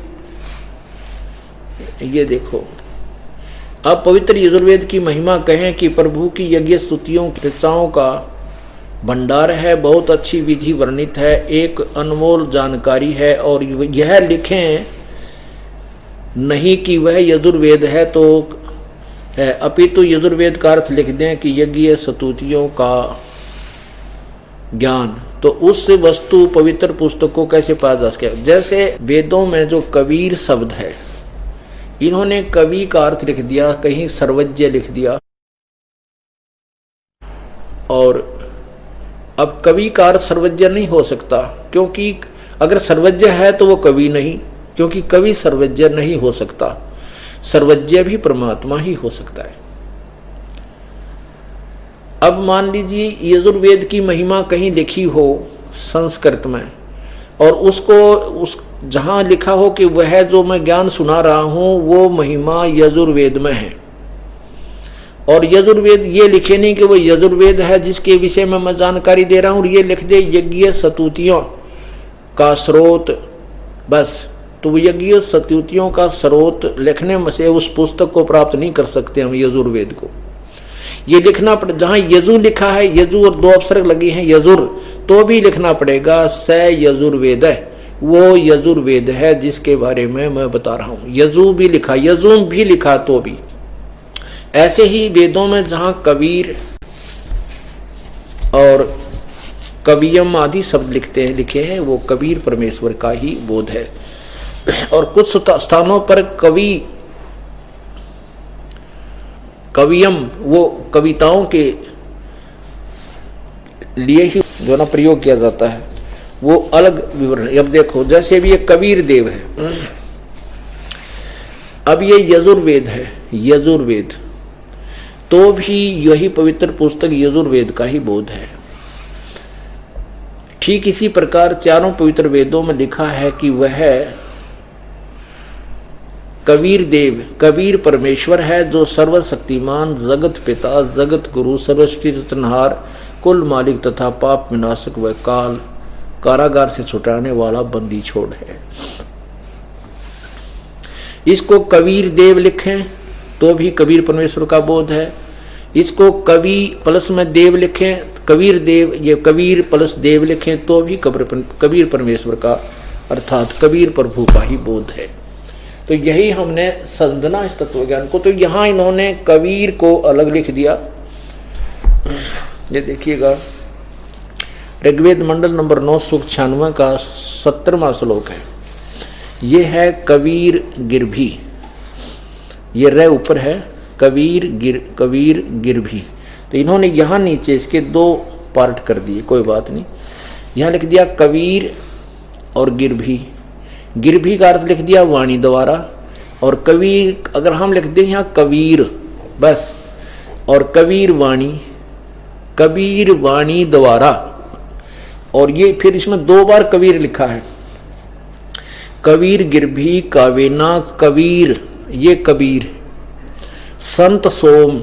ये देखो। अब पवित्र यजुर्वेद की महिमा कहें कि प्रभु की यज्ञ स्तुतियों की ऋचाओं का भंडार है, बहुत अच्छी विधि वर्णित है, एक अनमोल जानकारी है। और यह लिखें नहीं कि वह यजुर्वेद है तो है, अपितु यजुर्वेद का अर्थ लिख दें कि यज्ञ स्तुतियों का ज्ञान, तो उस वस्तु पवित्र पुस्तक को कैसे पाया जा सके। जैसे वेदों में जो कबीर शब्द है, इन्होंने कवि का अर्थ लिख दिया, कहीं सर्वज्ञ लिख दिया। और अब कवि का अर्थ सर्वज्ञ नहीं हो सकता, क्योंकि अगर सर्वज्ञ है तो वो कवि नहीं, क्योंकि कवि सर्वज्ञ नहीं हो सकता। सर्वज्ञ भी परमात्मा ही हो सकता है। अब मान लीजिए यजुर्वेद की महिमा कहीं लिखी हो संस्कृत में, और उस जहां लिखा हो कि वह जो मैं ज्ञान सुना रहा हूं वो महिमा यजुर्वेद में है, और यजुर्वेद ये लिखे नहीं कि वो यजुर्वेद है जिसके विषय में मैं जानकारी दे रहा हूं, और ये लिख दे यज्ञ स्तुतियों का स्रोत, बस, तो वो यज्ञ स्तुतियों का स्रोत लिखने में से उस पुस्तक को प्राप्त नहीं कर सकते हम यजुर्वेद को। ये लिखना पड़े, जहां यजु लिखा है, यजु और दो अपसर्ग लगी हैं यजुर, तो भी लिखना पड़ेगा स यजुर्वेद है, वो यजुर्वेद है जिसके बारे में मैं बता रहा हूं। यजु भी लिखा, यजुम भी लिखा तो भी। ऐसे ही वेदों में जहां कबीर और कवियम आदि शब्द लिखे हैं, वो कबीर परमेश्वर का ही बोध है। और कुछ स्थानों पर कवियम वो कविताओं के लिए ही जो ना प्रयोग किया जाता है, वो अलग विवरण। अब देखो, जैसे भी ये कबीर देव है, अब ये यजुर्वेद है, यजुर्वेद, तो भी यही पवित्र पुस्तक यजुर्वेद का ही बोध है। ठीक इसी प्रकार चारों पवित्र वेदों में लिखा है कि वह कबीर देव, कबीर परमेश्वर है जो सर्वशक्तिमान, जगत पिता, जगत गुरु, सर्वसृष्टि रचनहार, कुल मालिक तथा पाप विनाशक व काल कारागार से छुटाने वाला बंदी छोड़ है। इसको कबीर देव लिखें तो भी कबीर परमेश्वर का बोध है, इसको कवि प्लस में देव लिखें, कबीर देव, ये कबीर प्लस देव लिखें तो भी कबीर परमेश्वर का अर्थात कबीर प्रभु का ही बोध है। तो यही हमने समझना इस तत्व ज्ञान को। तो यहां इन्होंने कबीर को अलग लिख दिया। ये देखिएगा, ऋग्वेद मंडल नंबर 9 सूक्त 96 का 70वां श्लोक है। ये है कबीर गिरभी, ये रे ऊपर है, कबीर गिरभी। तो इन्होंने यहां नीचे इसके 2 पार्ट कर दिए, कोई बात नहीं। यहां लिख दिया कबीर और गिरभी, गिरभी का अर्थ लिख दिया वाणी द्वारा, और कबीर अगर हम लिख दें यहाँ कबीर बस, और कबीर वाणी द्वारा, और ये फिर इसमें 2 बार कबीर लिखा है। कबीर गिरभी कावेना कबीर, ये कबीर। संत सोम,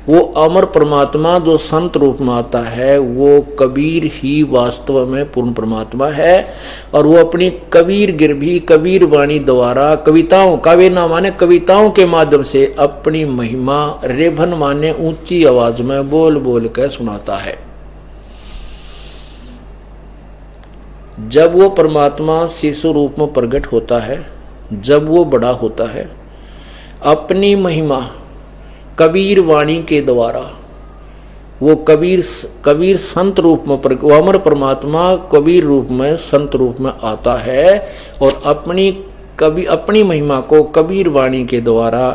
वो अमर परमात्मा जो संत रूप में आता है, वो कबीर ही वास्तव में पूर्ण परमात्मा है, और वो अपनी कबीर गिरभी कबीर वाणी द्वारा कविताओं, कावेना माने कविताओं के माध्यम से अपनी महिमा, रेभन माने ऊंची आवाज में बोल बोल कर सुनाता है। जब वो परमात्मा शिशु रूप में प्रकट होता है, जब वो बड़ा होता है, अपनी महिमा कबीर वाणी के द्वारा, वो कबीर संत रूप में, वो अमर परमात्मा कबीर रूप में संत रूप में आता है, और अपनी महिमा को कबीर वाणी के द्वारा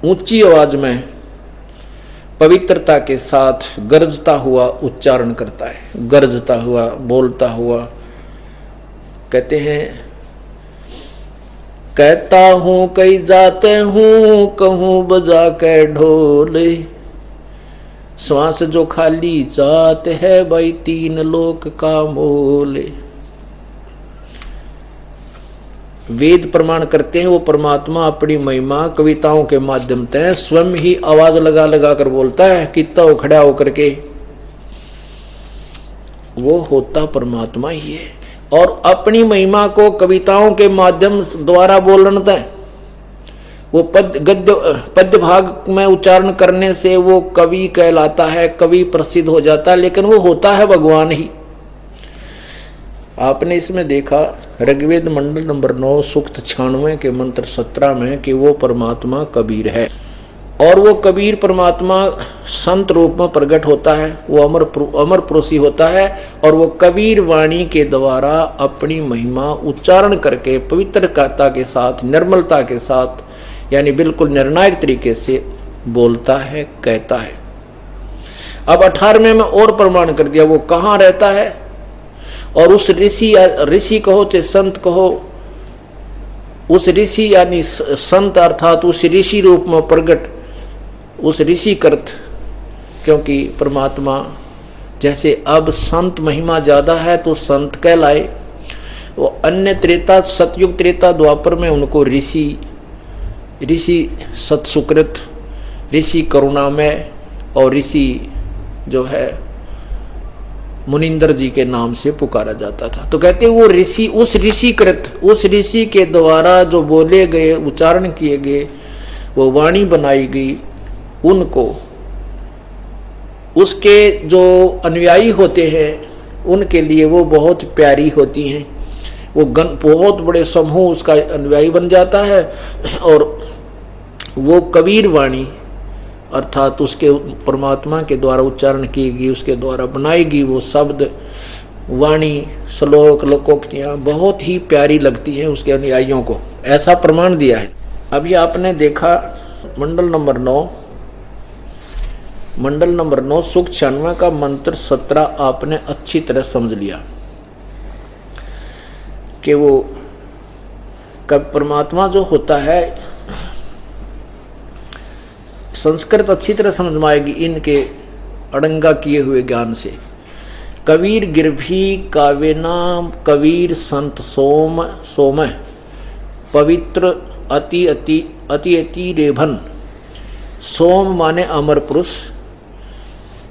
ऊंची आवाज में पवित्रता के साथ गरजता हुआ उच्चारण करता है। गरजता हुआ, बोलता हुआ, कहते हैं कहता हूं कई जाते हूं, कहूं बजा के ढोल, श्वास जो खाली जात है भाई 3 लोक का मोल। वेद प्रमाण करते हैं वो परमात्मा अपनी महिमा कविताओं के माध्यम से स्वयं ही आवाज लगा लगा कर बोलता है, कितना हो खड़ा होकर के, वो होता परमात्मा ही है। और अपनी महिमा को कविताओं के माध्यम द्वारा बोलना है, वो पद्य भाग में उच्चारण करने से वो कवि कहलाता है, कवि प्रसिद्ध हो जाता है, लेकिन वो होता है भगवान ही। आपने इसमें देखा ऋग्वेद मंडल नंबर 9 सूक्त 96 के मंत्र 17 में कि वो परमात्मा कबीर है, और वो कबीर परमात्मा संत रूप में प्रकट होता है, वो अमर पुरुषी होता है, और वो कबीर वाणी के द्वारा अपनी महिमा उच्चारण करके पवित्रता के साथ, निर्मलता के साथ, यानी बिल्कुल निर्णायक तरीके से बोलता है, कहता है। अब 18वें में और प्रमाण कर दिया वो कहाँ रहता है, और उस ऋषि कहो चाहे संत कहो, उस ऋषि यानी संत अर्थात उस ऋषि रूप में प्रकट, उस ऋषि कृत, क्योंकि परमात्मा जैसे अब संत महिमा ज्यादा है तो संत कहलाए, वो अन्य त्रेता सतयुग त्रेता द्वापर में उनको ऋषि सत्सुकृत, ऋषि करुणामय, और ऋषि जो है मुनिंदर जी के नाम से पुकारा जाता था। तो कहते वो ऋषि, उस ऋषि कृत, उस ऋषि के द्वारा जो बोले गए, उच्चारण किए गए, वो वाणी बनाई गई, उनको उसके जो अनुयायी होते हैं उनके लिए वो बहुत प्यारी होती हैं। वो बहुत बड़े समूह उसका अनुयायी बन जाता है, और वो कबीर वाणी अर्थात उसके परमात्मा के द्वारा उच्चारण की गई, उसके द्वारा बनाई गई वो शब्द, वाणी, श्लोक, लोकोक्तियां बहुत ही प्यारी लगती हैं उसके अनुयायियों को, ऐसा प्रमाण दिया है। अभी आपने देखा मंडल नंबर 9 सूक्त 96 का मंत्र 17 आपने अच्छी तरह समझ लिया कि वो कब परमात्मा जो होता है, संस्कृत अच्छी तरह समझ में आएगी इनके अड़ंगा किए हुए ज्ञान से। कबीर गिरभी कावेना कबीर संत सोम पवित्र अति रेभन। सोम माने अमर पुरुष,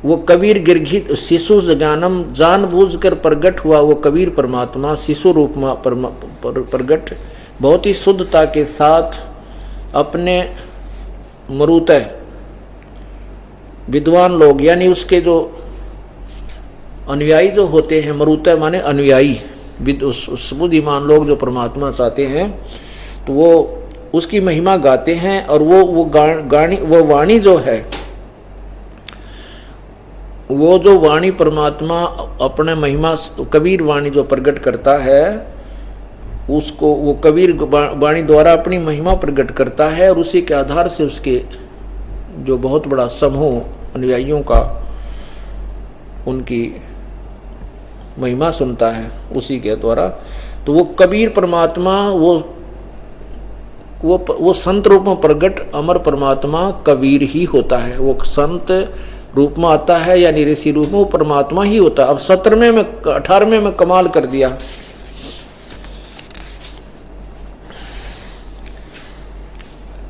वो कबीर गिरगित शिशु ज्ञानम जानबूझकर प्रकट हुआ वो कबीर परमात्मा शिशु रूप में प्रकट बहुत ही शुद्धता के साथ अपने मरुतः विद्वान लोग यानी उसके जो अनुयायी जो होते हैं, मरुतः माने अनुयायी, बुद्धिमान लोग जो परमात्मा चाहते हैं तो वो उसकी महिमा गाते हैं। और वो वाणी जो है, वो जो वाणी परमात्मा अपने महिमा कबीर वाणी जो प्रकट करता है उसको वो कबीर वाणी द्वारा अपनी महिमा प्रकट करता है और उसी के आधार से उसके जो बहुत बड़ा समूह अनुयायियों का उनकी महिमा सुनता है उसी के द्वारा। तो वो कबीर परमात्मा वो संत रूप में प्रकट अमर परमात्मा कबीर ही होता है। वो संत रूप में आता है यानी ऋषि रूप में वो परमात्मा ही होता है। अब 17वें में 18वें में कमाल कर दिया।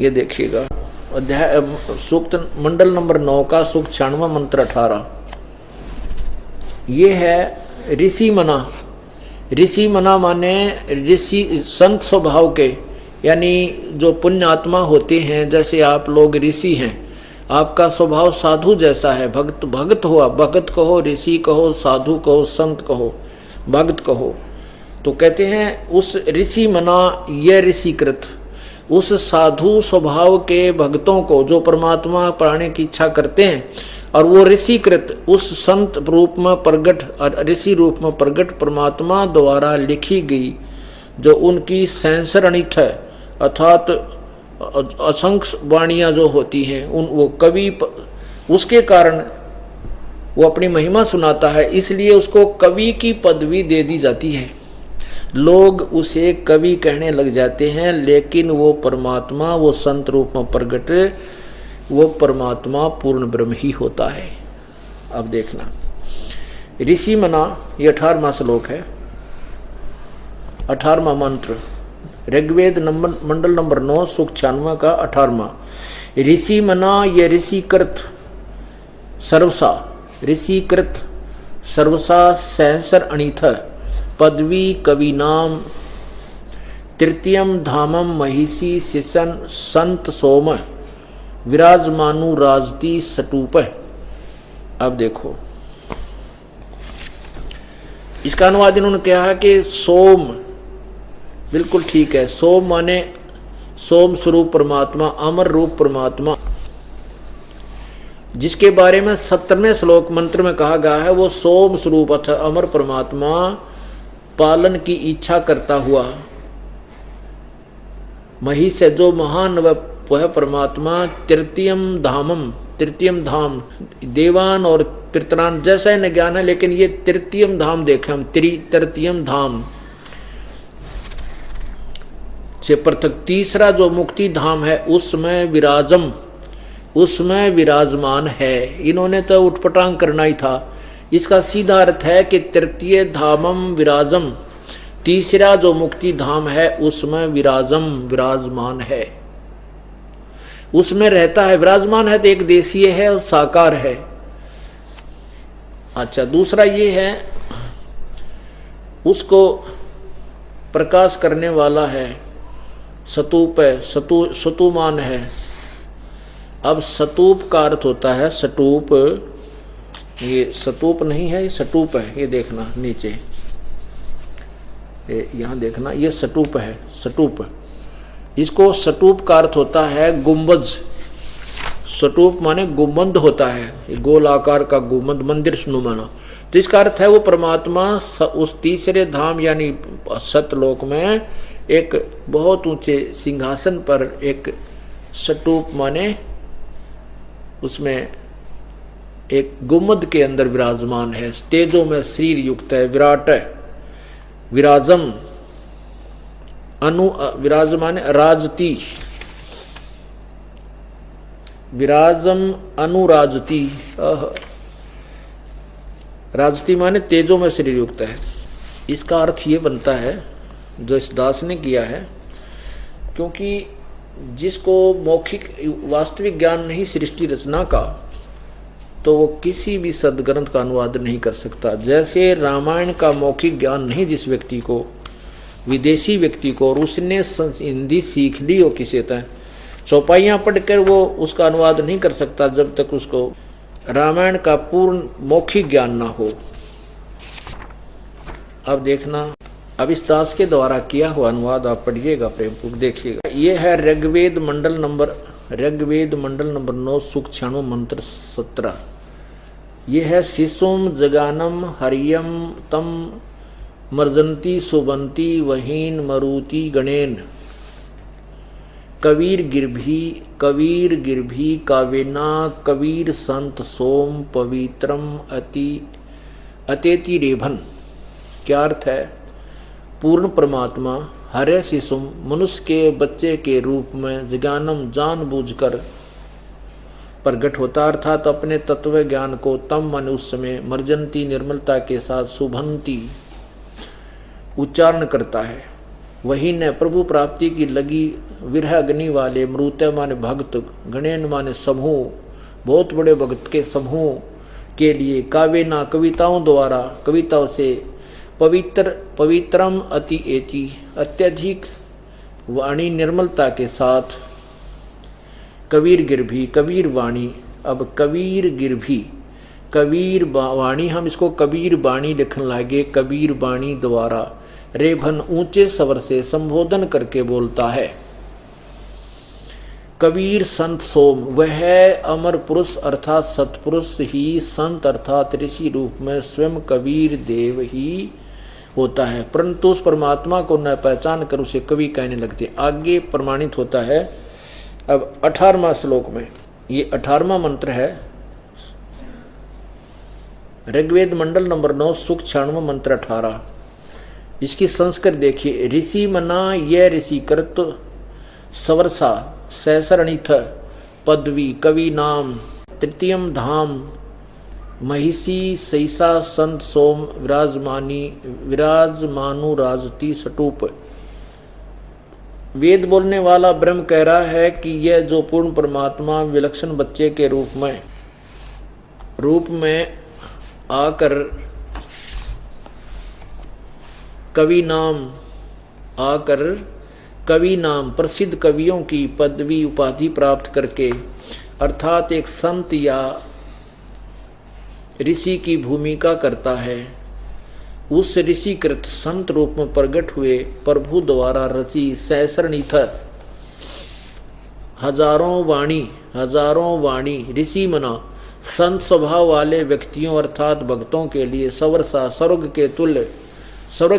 ये देखिएगा अध्याय सूक्त मंडल नंबर 9 का सूक्त 96 मंत्र 18। ये है ऋषि मना। ऋषि मना माने ऋषि संत स्वभाव के, यानी जो पुण्य आत्मा होते हैं। जैसे आप लोग ऋषि हैं, आपका स्वभाव साधु जैसा है। भगत हुआ, भगत कहो, ऋषि कहो, साधु कहो, संत कहो, भगत कहो। तो कहते हैं उस ऋषि मना ये ऋषिकृत, उस साधु स्वभाव के भक्तों को जो परमात्मा पाने की इच्छा करते हैं और वो ऋषिकृत उस संत रूप में प्रगट ऋषि रूप में प्रगट परमात्मा द्वारा लिखी गई जो उनकी सैंसरणित है अर्थात असंख्य वाणियां जो होती हैं उन वो कवि उसके कारण वो अपनी महिमा सुनाता है, इसलिए उसको कवि की पदवी दे दी जाती है। लोग उसे कवि कहने लग जाते हैं, लेकिन वो परमात्मा वो संत रूप में प्रगट वो परमात्मा पूर्ण ब्रह्म ही होता है। अब देखना ऋषि मना ये 18वां श्लोक है, 18वां मंत्र ऋग्वेद मंडल नंबर 9 सूक्त 96 का 18वां। ऋषि मना ये ऋषिकृत सर्वसा, ऋषिकृत सर्वसा सहसर अणिथ पदवी कवि नाम तृतीयम धामम महिषी शिशन संत सोम विराजमानु राजती सटूप। अब देखो इसका अनुवाद इन्होंने कहा है कि सोम, बिल्कुल ठीक है। सोम माने सोम स्वरूप परमात्मा, अमर रूप परमात्मा, जिसके बारे में 17वें श्लोक मंत्र में कहा गया है वो सोम स्वरूप अर्थात अमर परमात्मा पालन की इच्छा करता हुआ महिष है जो महान वह परमात्मा तृतीयम धाम देवान और पितरान जैसा ही न ज्ञान है, लेकिन ये तृतीयम धाम देखे हम तृतीयम धाम से पृथक तीसरा जो मुक्ति धाम है उसमें विराजमान है। इन्होंने तो उठपटांग करना ही था। इसका सीधा अर्थ है कि तृतीय धामम विराजम, तीसरा जो मुक्ति धाम है उसमें विराजमान है, उसमें रहता है। विराजमान है तो एक देशीय है और साकार है। अच्छा, दूसरा ये है उसको प्रकाश करने वाला है, सतूप है, सतुमान है। अब सतूप का अर्थ होता है सटूप, ये सतूप नहीं है, ये सटूप है। ये देखना नीचे, यहां देखना, ये सटूप है, सटूप। इसको सटूप का अर्थ होता है गुंबज। सटूप माने गुंबद होता है, ये गोल आकार का गुंबद, मंदिर नुमाना। तो इसका अर्थ है वो परमात्मा उस तीसरे धाम यानी सतलोक में एक बहुत ऊंचे सिंहासन पर एक सटूप माने उसमें एक गुम्मद के अंदर विराजमान है, तेजो में शरीर युक्त है, विराट है। विराजम विराजमान राजती, विराजम अनुराजती, राजती माने तेजो में शरीर युक्त है। इसका अर्थ ये बनता है जो इस दास ने किया है, क्योंकि जिसको मौखिक वास्तविक ज्ञान नहीं सृष्टि रचना का, तो वो किसी भी सदग्रंथ का अनुवाद नहीं कर सकता। जैसे रामायण का मौखिक ज्ञान नहीं जिस व्यक्ति को, विदेशी व्यक्ति को, और उसने हिंदी सीख ली हो किसी तरह, चौपाइयाँ पढ़कर वो उसका अनुवाद नहीं कर सकता जब तक उसको रामायण का पूर्ण मौखिक ज्ञान ना हो। अब देखना, अब इस दास के द्वारा किया हुआ अनुवाद आप पढ़िएगा, प्रेमपूर्वक देखिएगा। ये है ऋग्वेद मंडल नंबर 9 सूक्त 96 मंत्र 17। ये है शिशुम जगानम हरियम तम मर्जंती सुबंती वहीन मरुति गणेन कबीर गिरभी कावेना कबीर संत सोम पवित्रम अतेति रेभन। क्या अर्थ है? पूर्ण परमात्मा हरे शिशुम मनुष्य के बच्चे के रूप में जगानम जानबूझकर प्रकट होता, अर्थात अपने तत्व ज्ञान को तम मन उस समय मर्जंती निर्मलता के साथ सुभंती उच्चारण करता है। वही ने प्रभु प्राप्ति की लगी विरह अग्नि वाले मृत्य माने भक्त, गणेन माने समूह, बहुत बड़े भक्त के समूह के लिए काव्यना कविताओं द्वारा, कविताओं से पवित्रम अति एति अत्यधिक वाणी निर्मलता के साथ कबीर गिरभी कबीर वाणी। अब कबीर गिरभी कबीर वाणी, हम इसको कबीर वाणी लिखने लगे। कबीर वाणी द्वारा रेभन ऊंचे स्वर से संबोधन करके बोलता है। कबीर संत सोम, वह अमर पुरुष अर्थात सतपुरुष ही संत अर्थात ऋषि रूप में स्वयं कबीर देव ही होता है, परंतु उस परमात्मा को न पहचान कर उसे कवि कहने लगते। आगे प्रमाणित होता है। अब 18वां श्लोक में, ये 18वां मंत्र है, ऋग्वेद मंडल नंबर 9 सूक्त 96 मंत्र 18। इसकी संस्कृत देखिए। ऋषि मना ये ऋषि कृत सवरसा सहसरणिथ पदवी कवि नाम तृतीयम धाम महिषी सैसा संत सोम विराजमानु राजती सटूप। वेद बोलने वाला ब्रह्म कह रहा है कि यह जो पूर्ण परमात्मा विलक्षण बच्चे के रूप में आकर कवि नाम प्रसिद्ध कवियों की पदवी उपाधि प्राप्त करके, अर्थात एक संत या ऋषि की भूमिका करता है, उस ऋषिकृत संत रूप में प्रकट हुए प्रभु द्वारा रची सहस्रनिथ हजारों वाणी ऋषि मना संत स्वभाव वाले व्यक्तियों अर्थात भक्तों के लिए सवरसा स्वर्ग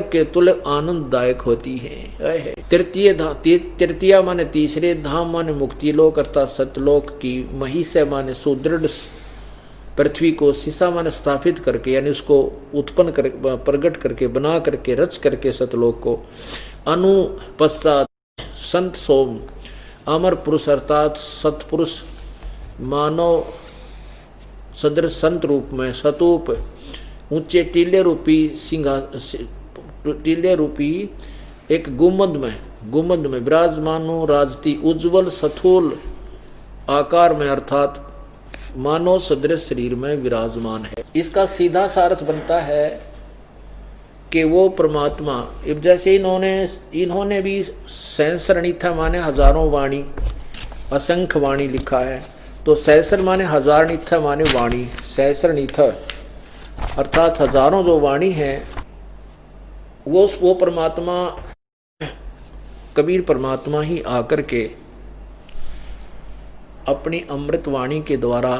के तुल्य आनंददायक होती है। तृतीय माने तीसरे, धाम माने मुक्ति लोक अर्थात सतलोक की, महिष माने सुदृढ़ पृथ्वी को, सीसा माने स्थापित करके यानी उसको उत्पन्न कर प्रकट करके बना करके रच करके सतलोक को, अनु पश्चात संत सोम अमर पुरुष अर्थात सतपुरुष मानव सदृश संत रूप में सतूप ऊंचे टीले रूपी एक गुम्बद में विराजमानो राजती उज्जवल सथूल आकार में अर्थात मानव सदृश शरीर में विराजमान है। इसका सीधा सा अर्थ बनता है कि वो परमात्मा, जैसे इन्होंने भी सहस्रनिथ माने हजारों वाणी, असंख्य वाणी लिखा है, तो सहस्र माने हजार, निथ माने वाणी, सहस्रनिथ अर्थात हजारों जो वाणी है वो परमात्मा कबीर परमात्मा ही आकर के अपनी अमृत वाणी के द्वारा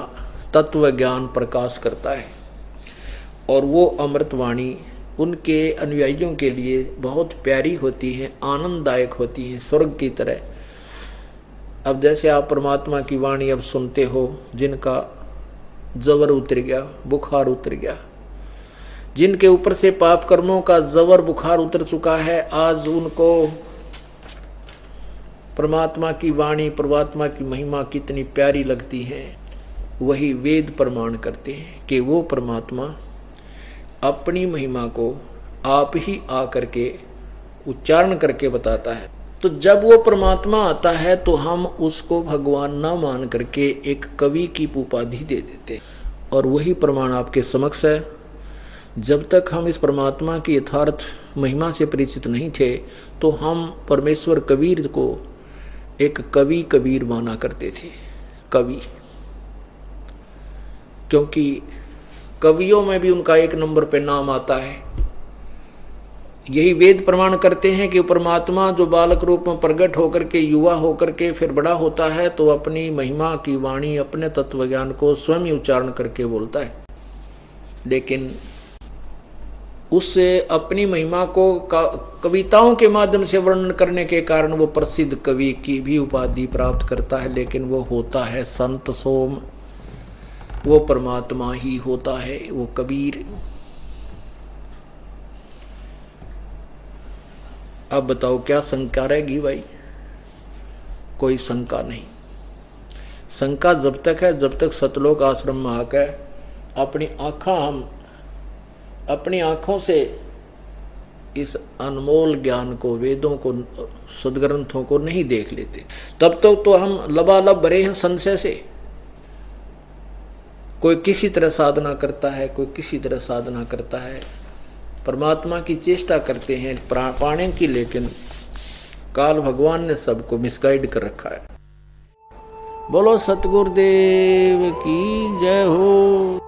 तत्व ज्ञान प्रकाश करता है, और वो अमृत वाणी उनके अनुयायियों के लिए बहुत प्यारी होती है, आनंददायक होती है, स्वर्ग की तरह। अब जैसे आप परमात्मा की वाणी अब सुनते हो, जिनका जबर उतर गया, बुखार उतर गया, जिनके ऊपर से पाप कर्मों का जबर बुखार उतर चुका है, आज उनको परमात्मा की वाणी, परमात्मा की महिमा कितनी प्यारी लगती है। वही वेद प्रमाण करते हैं कि वो परमात्मा अपनी महिमा को आप ही आकर के उच्चारण करके बताता है। तो जब वो परमात्मा आता है तो हम उसको भगवान ना मान करके एक कवि की उपाधि दे देते, और वही प्रमाण आपके समक्ष है। जब तक हम इस परमात्मा की यथार्थ महिमा से परिचित नहीं थे तो हम परमेश्वर कबीर को एक कवि कबीर माना करते थे, कवि, क्योंकि कवियों में भी उनका एक नंबर पे नाम आता है। यही वेद प्रमाण करते हैं कि परमात्मा जो बालक रूप में प्रकट होकर के युवा होकर के फिर बड़ा होता है तो अपनी महिमा की वाणी, अपने तत्व ज्ञान को स्वयं ही उच्चारण करके बोलता है, लेकिन उससे अपनी महिमा को कविताओं के माध्यम से वर्णन करने के कारण वो प्रसिद्ध कवि की भी उपाधि प्राप्त करता है, लेकिन वो होता है संत सोम, वो परमात्मा ही होता है, वो कबीर। अब बताओ क्या शंका रहेगी भाई? कोई शंका नहीं। शंका जब तक है जब तक सतलोक आश्रम में आकर अपनी आंखों से इस अनमोल ज्ञान को, वेदों को, सदग्रंथों को नहीं देख लेते, तब तो हम लबालब भरे हैं संशय से। कोई किसी तरह साधना करता है, कोई किसी तरह साधना करता है, परमात्मा की चेष्टा करते हैं पाने की, लेकिन काल भगवान ने सबको मिसगाइड कर रखा है। बोलो सतगुरुदेव की जय हो।